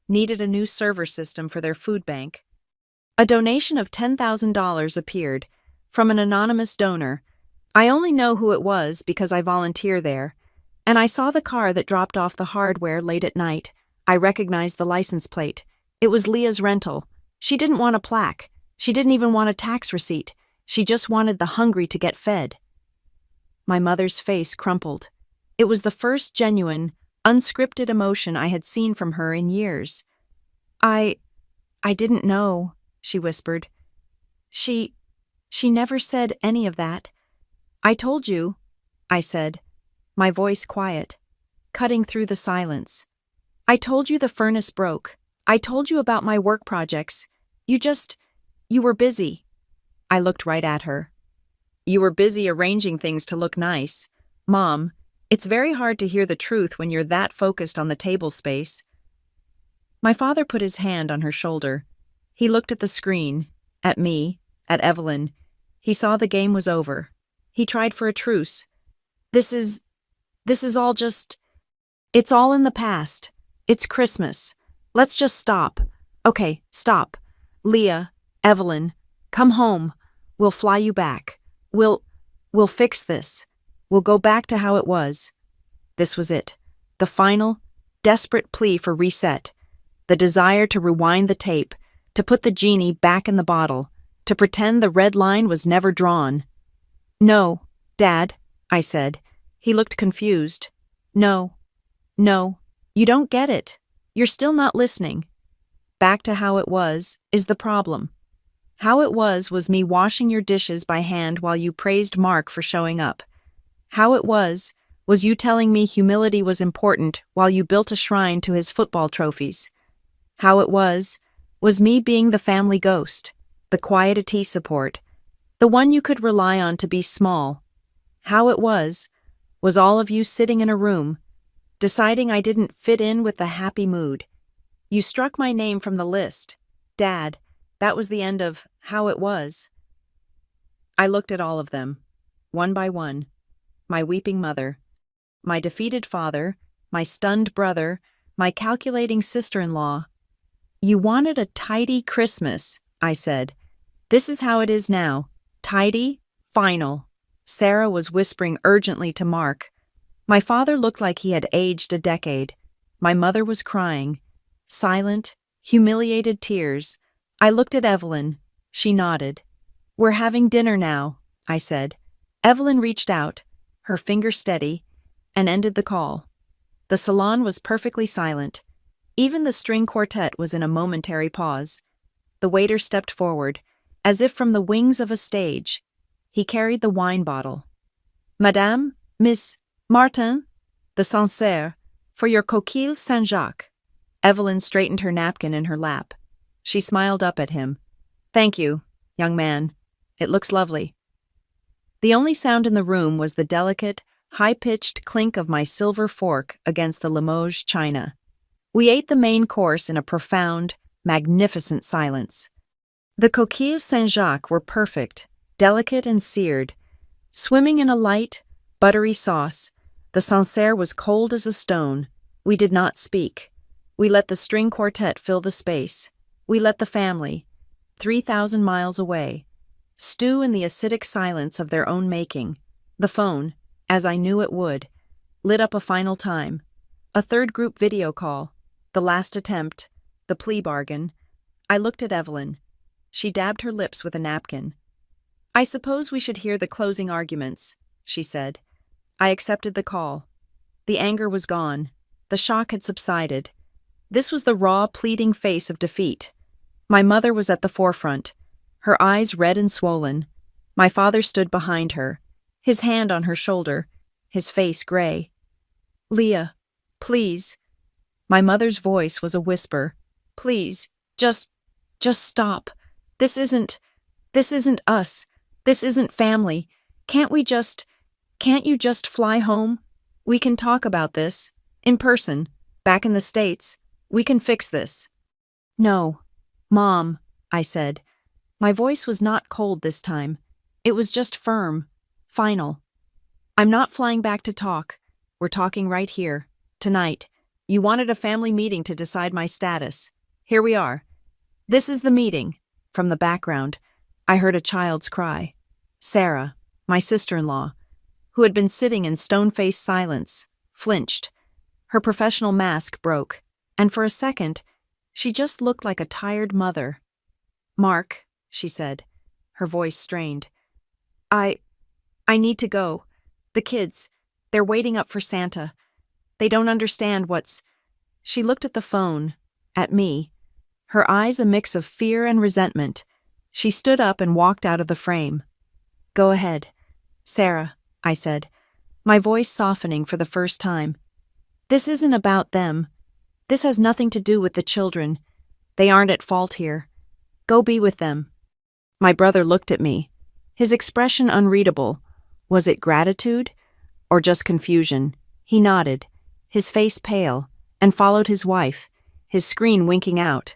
needed a new server system for their food bank, a donation of $10,000 appeared from an anonymous donor. I only know who it was because I volunteer there, and I saw the car that dropped off the hardware late at night. I recognized the license plate. It was Leah's rental. She didn't want a plaque. She didn't even want a tax receipt. She just wanted the hungry to get fed. My mother's face crumpled. It was the first genuine, unscripted emotion I had seen from her in years. I didn't know, she whispered. She never said any of that. I told you, I said, my voice quiet, cutting through the silence. I told you the furnace broke. I told you about my work projects. You were busy. I looked right at her. You were busy arranging things to look nice. Mom, it's very hard to hear the truth when you're that focused on the table space. My father put his hand on her shoulder. He looked at the screen, at me, at Evelyn. He saw the game was over. He tried for a truce. This is all just... It's all in the past. It's Christmas. Let's just stop. Okay, stop. Leah, Evelyn, come home. We'll fly you back. We'll fix this. We'll go back to how it was. This was it. The final, desperate plea for reset. The desire to rewind the tape, to put the genie back in the bottle, to pretend the red line was never drawn. No, Dad, I said. He looked confused. No, you don't get it. You're still not listening. Back to how it was is the problem. How it was me washing your dishes by hand while you praised Mark for showing up. How it was you telling me humility was important while you built a shrine to his football trophies. How it was me being the family ghost, the quietity support, the one you could rely on to be small. How it was all of you sitting in a room, deciding I didn't fit in with the happy mood. You struck my name from the list. Dad, that was the end of how it was. I looked at all of them, one by one. My weeping mother, my defeated father, my stunned brother, my calculating sister-in-law. You wanted a tidy Christmas, I said. This is how it is now. Tidy, final. Sarah was whispering urgently to Mark. My father looked like he had aged a decade. My mother was crying. Silent, humiliated tears. I looked at Evelyn. She nodded. We're having dinner now, I said. Evelyn reached out, her finger steady, and ended the call. The salon was perfectly silent. Even the string quartet was in a momentary pause. The waiter stepped forward, as if from the wings of a stage. He carried the wine bottle. Madame, Miss Martin, the Sancerre, for your coquille Saint-Jacques. Evelyn straightened her napkin in her lap. She smiled up at him. Thank you, young man. It looks lovely. The only sound in the room was the delicate, high-pitched clink of my silver fork against the Limoges china. We ate the main course in a profound, magnificent silence. The coquilles Saint-Jacques were perfect, delicate and seared. Swimming in a light, buttery sauce, The Sancerre was cold as a stone. We did not speak. We let the string quartet fill the space. We let the family, 3,000 miles away, stew in the acidic silence of their own making. The phone, as I knew it would, lit up a final time. A third group video call. The last attempt. The plea bargain. I looked at Evelyn. She dabbed her lips with a napkin. "I suppose we should hear the closing arguments," she said. I accepted the call. The anger was gone. The shock had subsided. This was the raw, pleading face of defeat. My mother was at the forefront, her eyes red and swollen. My father stood behind her, his hand on her shoulder, his face gray. "Leah, please." My mother's voice was a whisper. "Please, just stop. This isn't us. This isn't family. Can't you just fly home? We can talk about this. In person. Back in the States. We can fix this." "No, Mom," I said. My voice was not cold this time. It was just firm. Final. "I'm not flying back to talk. We're talking right here. Tonight. You wanted a family meeting to decide my status. Here we are. This is the meeting." From the background, I heard a child's cry. Sarah, my sister-in-law, who had been sitting in stone-faced silence, flinched. Her professional mask broke, and for a second, she just looked like a tired mother. "Mark," she said, her voice strained. I need to go. The kids, they're waiting up for Santa. They don't understand what's—" She looked at the phone, at me, her eyes a mix of fear and resentment. She stood up and walked out of the frame. "Go ahead, Sarah," I said, my voice softening for the first time. "This isn't about them. This has nothing to do with the children. They aren't at fault here. Go be with them." My brother looked at me, his expression unreadable. Was it gratitude or just confusion? He nodded, his face pale, and followed his wife, his screen winking out.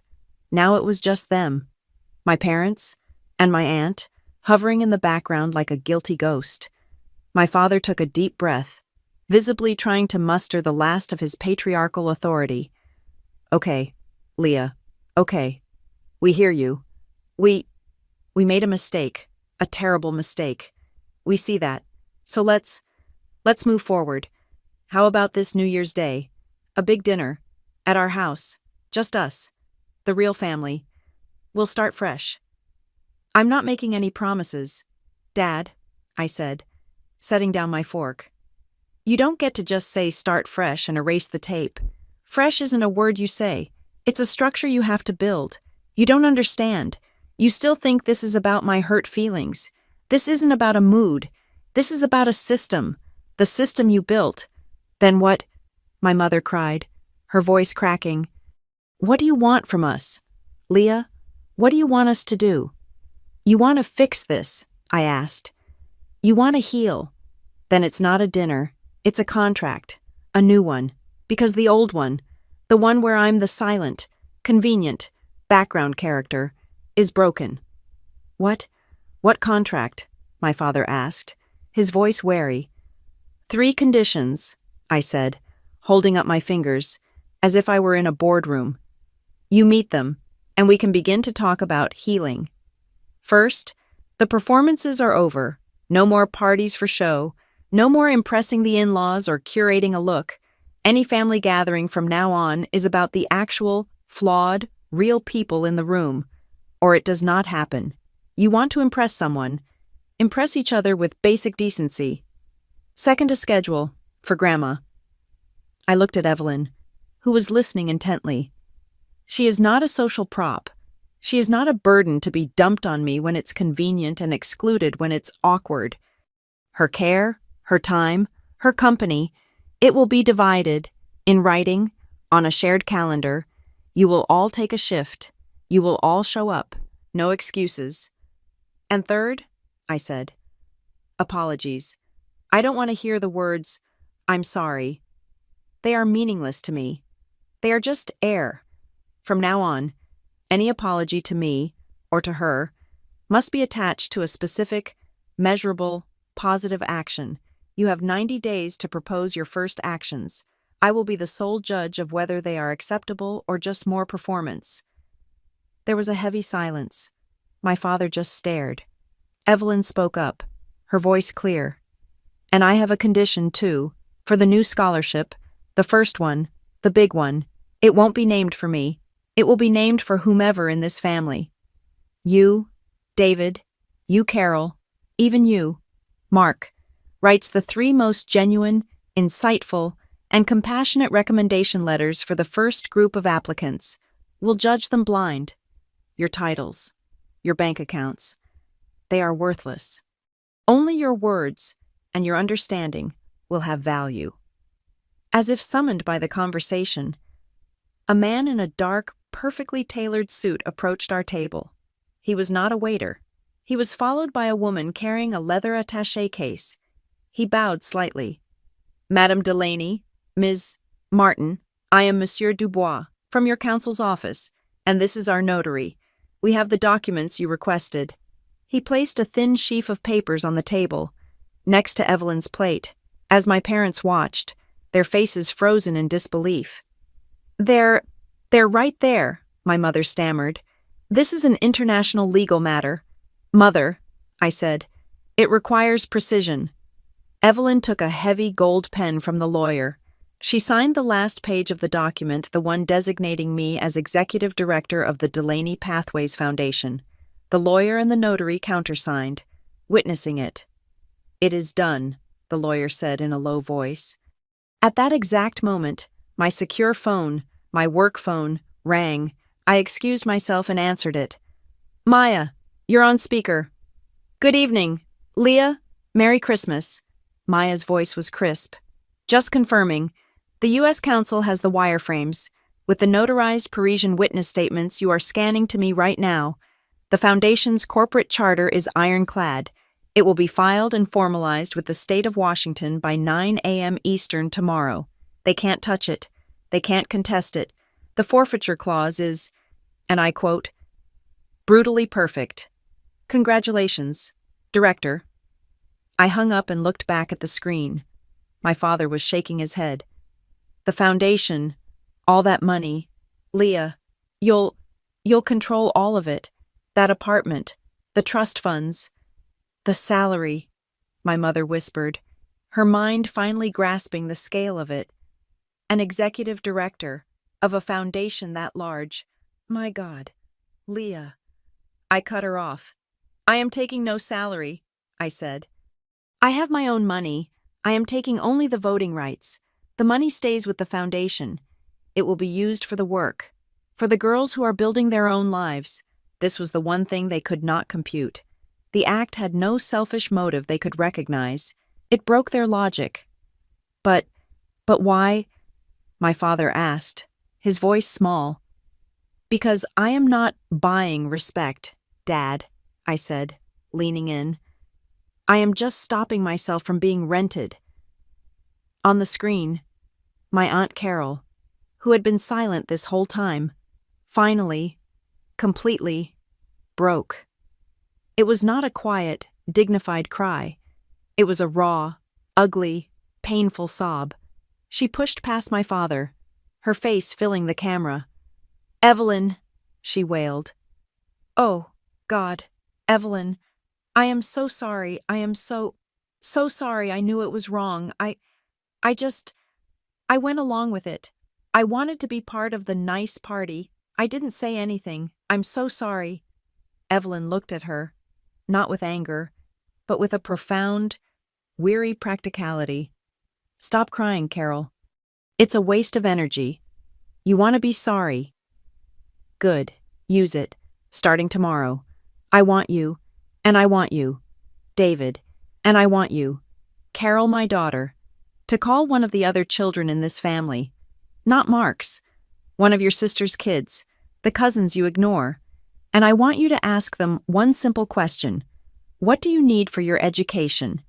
Now it was just them, my parents and my aunt, hovering in the background like a guilty ghost. My father took a deep breath, visibly trying to muster the last of his patriarchal authority. "Okay, Leah, okay. We hear you. We made a mistake, a terrible mistake. We see that. So let's move forward. How about this New Year's Day? A big dinner, at our house, just us, the real family. We'll start fresh." "I'm not making any promises, Dad," I said, setting down my fork. "You don't get to just say start fresh and erase the tape. Fresh isn't a word you say. It's a structure you have to build. You don't understand. You still think this is about my hurt feelings. This isn't about a mood. This is about a system. The system you built." "Then what?" my mother cried, her voice cracking. "What do you want from us? Leah, what do you want us to do?" "You want to fix this?" I asked. "You want to heal? Then it's not a dinner. It's a contract. A new one. Because the old one, the one where I'm the silent, convenient, background character, is broken." "What? What contract?" my father asked, his voice wary. "3 conditions," I said, holding up my fingers, as if I were in a boardroom. "You meet them, and we can begin to talk about healing. First, the performances are over. No more parties for show. No more impressing the in-laws or curating a look. Any family gathering from now on is about the actual, flawed, real people in the room. Or it does not happen. You want to impress someone. Impress each other with basic decency. Second, a schedule, for Grandma." I looked at Evelyn, who was listening intently. She is not a social prop. She is not a burden to be dumped on me when it's convenient and excluded when it's awkward. Her care, her time, her company, it will be divided, in writing, on a shared calendar. You will all take a shift. You will all show up. No excuses. "And third," I said, "apologies. I don't want to hear the words, 'I'm sorry.' They are meaningless to me. They are just air. From now on, any apology to me, or to her, must be attached to a specific, measurable, positive action. You have 90 days to propose your first actions. I will be the sole judge of whether they are acceptable or just more performance." There was a heavy silence. My father just stared. Evelyn spoke up, her voice clear. "And I have a condition, too, for the new scholarship, the first one, the big one. It won't be named for me. It will be named for whomever in this family. You, David, you, Carol, even you, Mark, writes the 3 most genuine, insightful, and compassionate recommendation letters for the first group of applicants. We'll judge them blind. Your titles, your bank accounts, they are worthless. Only your words and your understanding will have value." As if summoned by the conversation, a man in a dark, perfectly tailored suit approached our table. He was not a waiter. He was followed by a woman carrying a leather attaché case. He bowed slightly. "Madame Delaney, Ms. Martin, I am Monsieur Dubois, from your counsel's office, and this is our notary. We have the documents you requested." He placed a thin sheaf of papers on the table, next to Evelyn's plate. As my parents watched, their faces frozen in disbelief. They're right there," my mother stammered. "This is an international legal matter." "Mother," I said, "it requires precision." Evelyn took a heavy gold pen from the lawyer. She signed the last page of the document, the one designating me as executive director of the Delaney Pathways Foundation. The lawyer and the notary countersigned, witnessing it. "It is done," the lawyer said in a low voice. At that exact moment, my secure phone, my work phone, rang. I excused myself and answered it. "Maya, you're on speaker." "Good evening. Leah, Merry Christmas." Maya's voice was crisp. "Just confirming. The U.S. Council has the wireframes. With the notarized Parisian witness statements you are scanning to me right now, the Foundation's corporate charter is ironclad. It will be filed and formalized with the state of Washington by 9 a.m. Eastern tomorrow. They can't touch it. They can't contest it. The forfeiture clause is, and I quote, brutally perfect. Congratulations, Director." I hung up and looked back at the screen. My father was shaking his head. "The Foundation, all that money. Leah, you'll control all of it. That apartment, the trust funds, the salary," my mother whispered, her mind finally grasping the scale of it. An executive director of a foundation that large. My God, Leah. I cut her off. "I am taking no salary," I said. "I have my own money. I am taking only the voting rights. The money stays with the foundation. It will be used for the work, for the girls who are building their own lives." This was the one thing they could not compute. The act had no selfish motive they could recognize. It broke their logic. But why?" my father asked, his voice small. "Because I am not buying respect, Dad," I said, leaning in. "I am just stopping myself from being rented." On the screen, my Aunt Carol, who had been silent this whole time, finally, completely, broke. It was not a quiet, dignified cry. It was a raw, ugly, painful sob. She pushed past my father, her face filling the camera. "Evelyn," she wailed. "Oh, God, Evelyn, I am so sorry. I am so sorry. I knew it was wrong. I went along with it. I wanted to be part of the nice party. I didn't say anything. I'm so sorry." Evelyn looked at her, not with anger, but with a profound, weary practicality. "Stop crying, Carol. It's a waste of energy. You want to be sorry. Good. Use it. Starting tomorrow. I want you, and I want you, David, and I want you, Carol, my daughter, to call one of the other children in this family, not Mark's, one of your sister's kids, the cousins you ignore, and I want you to ask them one simple question. What do you need for your education?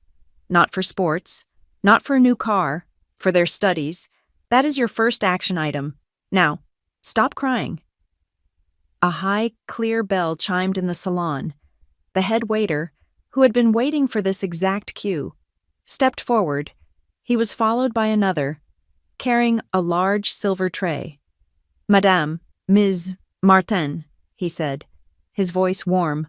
Not for sports, not for a new car, for their studies. That is your first action item. Now, stop crying." A high, clear bell chimed in the salon. The head waiter, who had been waiting for this exact cue, stepped forward. He was followed by another, carrying a large silver tray. "Madame, Ms. Martin," he said, his voice warm.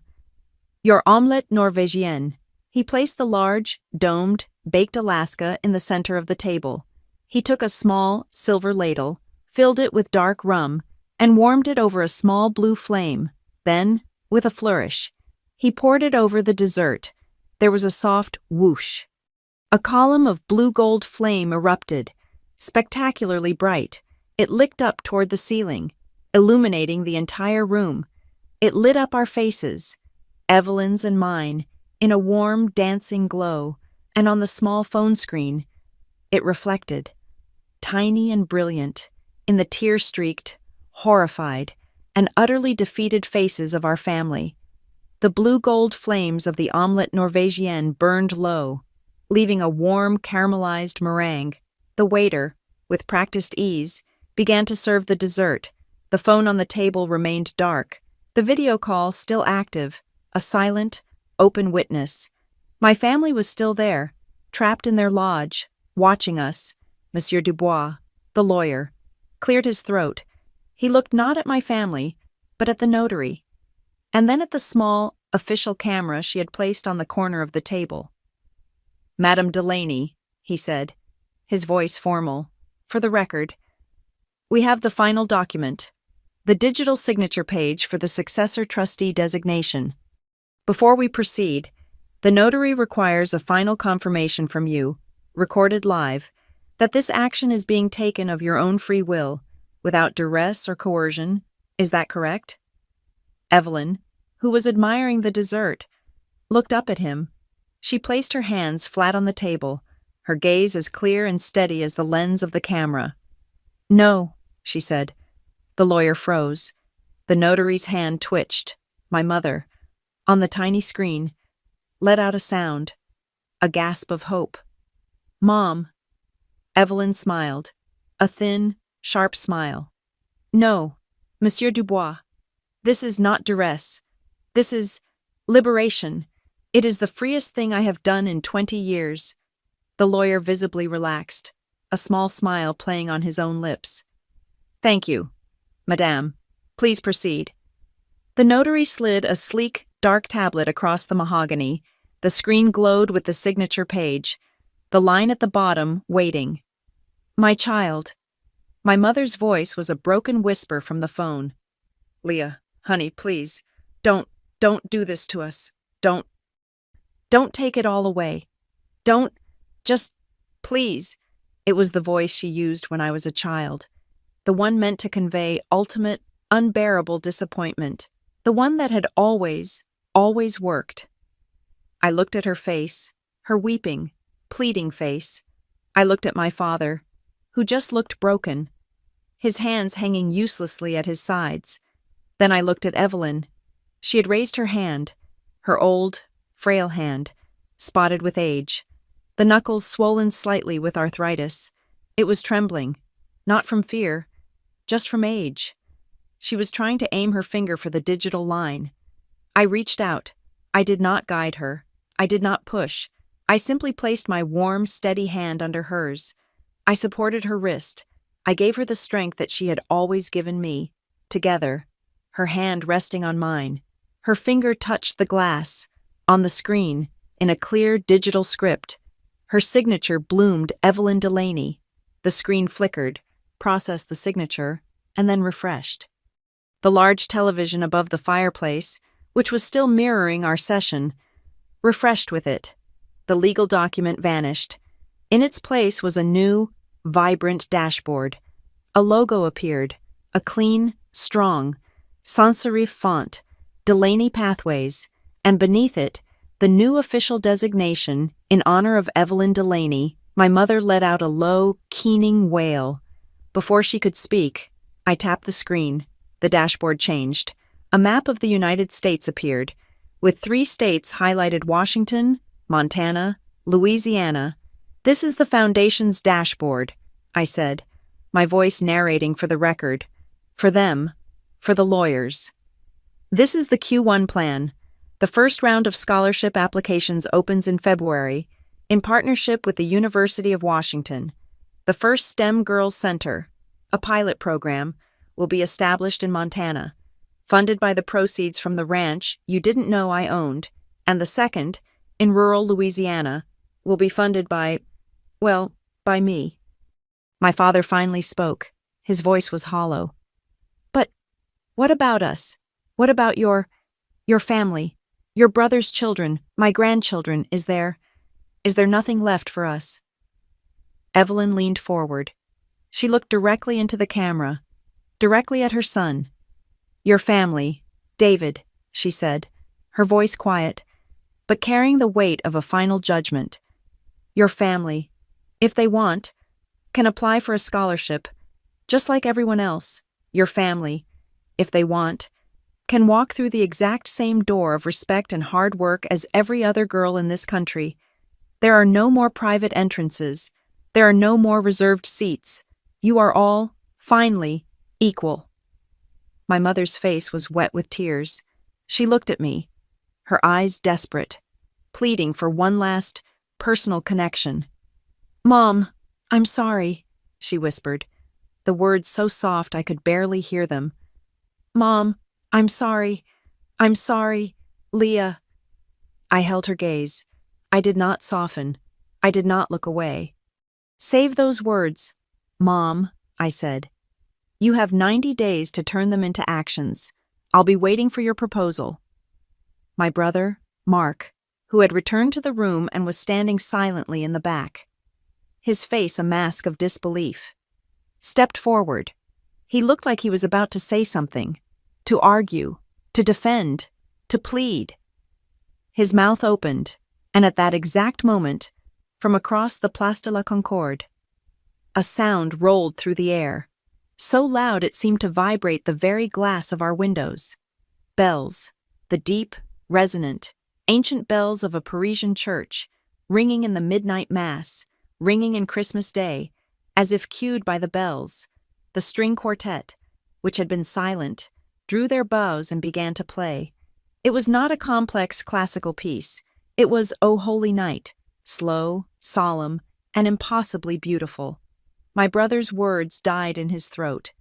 "Your omelette norvégienne." He placed the large, domed, baked Alaska in the center of the table. He took a small, silver ladle, filled it with dark rum, and warmed it over a small blue flame. Then, with a flourish, he poured it over the dessert. There was a soft whoosh. A column of blue-gold flame erupted, spectacularly bright. It licked up toward the ceiling, illuminating the entire room. It lit up our faces, Evelyn's and mine, in a warm, dancing glow, and on the small phone screen, it reflected, tiny and brilliant, in the tear-streaked, horrified, and utterly defeated faces of our family. The blue-gold flames of the omelette norvégienne burned low, leaving a warm, caramelized meringue. The waiter, with practiced ease, began to serve the dessert. The phone on the table remained dark, the video call still active, a silent, open witness. My family was still there, trapped in their lodge, watching us. Monsieur Dubois, the lawyer, cleared his throat. He looked not at my family, but at the notary, and then at the small, official camera she had placed on the corner of the table. "Madame Delaney," he said, his voice formal, "for the record, we have the final document, the digital signature page for the successor trustee designation. Before we proceed, the notary requires a final confirmation from you, recorded live, that this action is being taken of your own free will, without duress or coercion. Is that correct?" Evelyn, who was admiring the dessert, looked up at him. She placed her hands flat on the table, her gaze as clear and steady as the lens of the camera. "No," she said. The lawyer froze. The notary's hand twitched. My mother, on the tiny screen, let out a sound, a gasp of hope. "Mom." Evelyn smiled, a thin, sharp smile. "No, Monsieur Dubois, this is not duress. This is liberation. It is the freest thing I have done in 20 years. The lawyer visibly relaxed, a small smile playing on his own lips. "Thank you, Madame. Please proceed." The notary slid a sleek, dark tablet across the mahogany. The screen glowed with the signature page, the line at the bottom waiting. "My child." My mother's voice was a broken whisper from the phone. "Leah, honey, please, don't do this to us. Don't take it all away. Just, please." It was the voice she used when I was a child, the one meant to convey ultimate, unbearable disappointment, the one that had always worked. I looked at her face, her weeping, pleading face. I looked at my father, who just looked broken, his hands hanging uselessly at his sides. Then I looked at Evelyn. She had raised her hand, her old, frail hand, spotted with age, the knuckles swollen slightly with arthritis. It was trembling, not from fear, just from age. She was trying to aim her finger for the digital line. I reached out. I did not guide her. I did not push. I simply placed my warm, steady hand under hers. I supported her wrist. I gave her the strength that she had always given me. Together, her hand resting on mine, her finger touched the glass. On the screen, in a clear digital script, her signature bloomed Evelyn Delaney. The screen flickered, processed the signature, and then refreshed. The large television above the fireplace, which was still mirroring our session, refreshed with it. The legal document vanished. In its place was a new, vibrant dashboard. A logo appeared, a clean, strong, sans-serif font, Delaney Pathways, and beneath it, the new official designation in honor of Evelyn Delaney. My mother let out a low, keening wail. Before she could speak, I tapped the screen. The dashboard changed. A map of the United States appeared, with 3 states highlighted: Washington, Montana, Louisiana. "This is the Foundation's dashboard," I said, my voice narrating for the record. For them, for the lawyers. "This is the Q1 plan. The first round of scholarship applications opens in February. In partnership with the University of Washington, the first STEM Girls Center, a pilot program, will be established in Montana, funded by the proceeds from the ranch you didn't know I owned, and the second, in rural Louisiana, will be funded by, well, by me. My father finally spoke. His voice was hollow. But what about us? What about your family? Your brother's children, my grandchildren, is there nothing left for us? Evelyn leaned forward. She looked directly into the camera, directly at her son. Your family, David, she said, her voice quiet, but carrying the weight of a final judgment. Your family, if they want, can apply for a scholarship, just like everyone else. Your family, if they want, can walk through the exact same door of respect and hard work as every other girl in this country. There are no more private entrances. There are no more reserved seats. You are all, finally, equal. My mother's face was wet with tears. She looked at me, her eyes desperate, pleading for one last, personal connection. Mom, I'm sorry, she whispered, the words so soft I could barely hear them. Mom, I'm sorry, Leah. I held her gaze. I did not soften. I did not look away. Save those words, Mom, I said. You have 90 days to turn them into actions. I'll be waiting for your proposal. My brother, Mark, who had returned to the room and was standing silently in the back, his face a mask of disbelief, stepped forward. He looked like he was about to say something, to argue, to defend, to plead. His mouth opened, and at that exact moment, from across the Place de la Concorde, a sound rolled through the air, so loud it seemed to vibrate the very glass of our windows. Bells, the deep, resonant, ancient bells of a Parisian church, ringing in the midnight mass, ringing in Christmas Day, as if cued by the bells. The string quartet, which had been silent, drew their bows and began to play. It was not a complex classical piece. It was O Holy Night, slow, solemn, and impossibly beautiful. My brother's words died in his throat.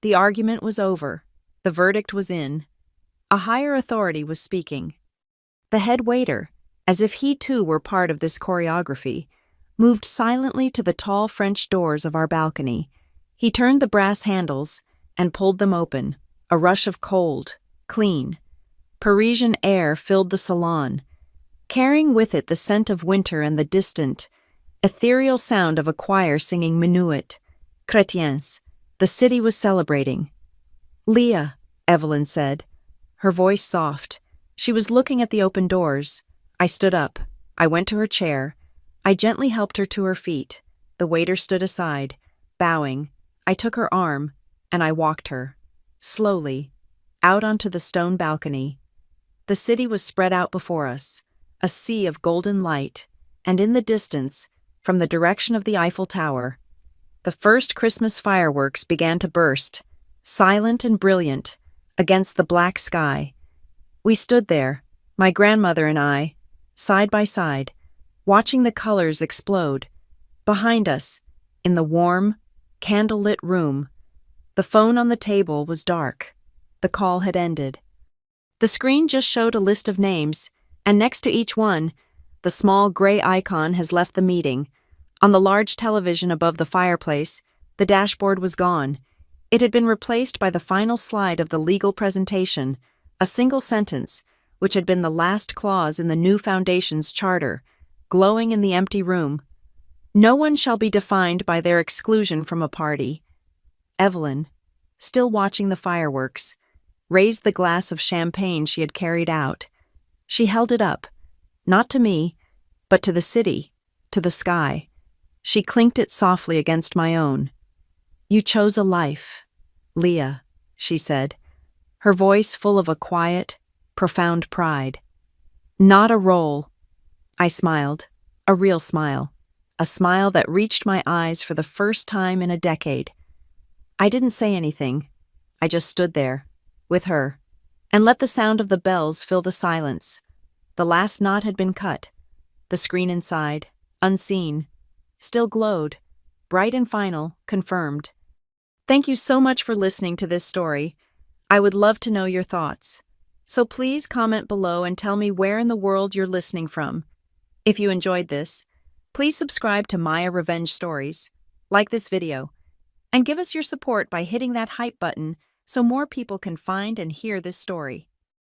The argument was over. The verdict was in. A higher authority was speaking. The head waiter, as if he too were part of this choreography, moved silently to the tall French doors of our balcony. He turned the brass handles and pulled them open. A rush of cold, clean, Parisian air filled the salon, carrying with it the scent of winter and the distant, ethereal sound of a choir singing minuet, chrétiens. The city was celebrating. Leah, Evelyn said, her voice soft. She was looking at the open doors. I stood up. I went to her chair. I gently helped her to her feet. The waiter stood aside, bowing. I took her arm, and I walked her, slowly, out onto the stone balcony. The city was spread out before us, a sea of golden light, and in the distance, from the direction of the Eiffel Tower, the first Christmas fireworks began to burst, silent and brilliant, against the black sky. We stood there, my grandmother and I, side by side, watching the colors explode. Behind us, in the warm, candle-lit room, the phone on the table was dark. The call had ended. The screen just showed a list of names, and next to each one, the small gray icon has left the meeting. On the large television above the fireplace, the dashboard was gone. It had been replaced by the final slide of the legal presentation, a single sentence, which had been the last clause in the new foundation's charter, glowing in the empty room. No one shall be defined by their exclusion from a party. Evelyn, still watching the fireworks, raised the glass of champagne she had carried out. She held it up, not to me, but to the city, to the sky. She clinked it softly against my own. You chose a life, Leah, she said, her voice full of a quiet, profound pride. Not a role. I smiled, a real smile, a smile that reached my eyes for the first time in a decade. I didn't say anything. I just stood there, with her, and let the sound of the bells fill the silence. The last knot had been cut. The screen inside, unseen, still glowed, bright and final, confirmed. Thank you so much for listening to this story. I would love to know your thoughts. So please comment below and tell me where in the world you're listening from. If you enjoyed this, please subscribe to Maya Revenge Stories, like this video, and give us your support by hitting that hype button so more people can find and hear this story.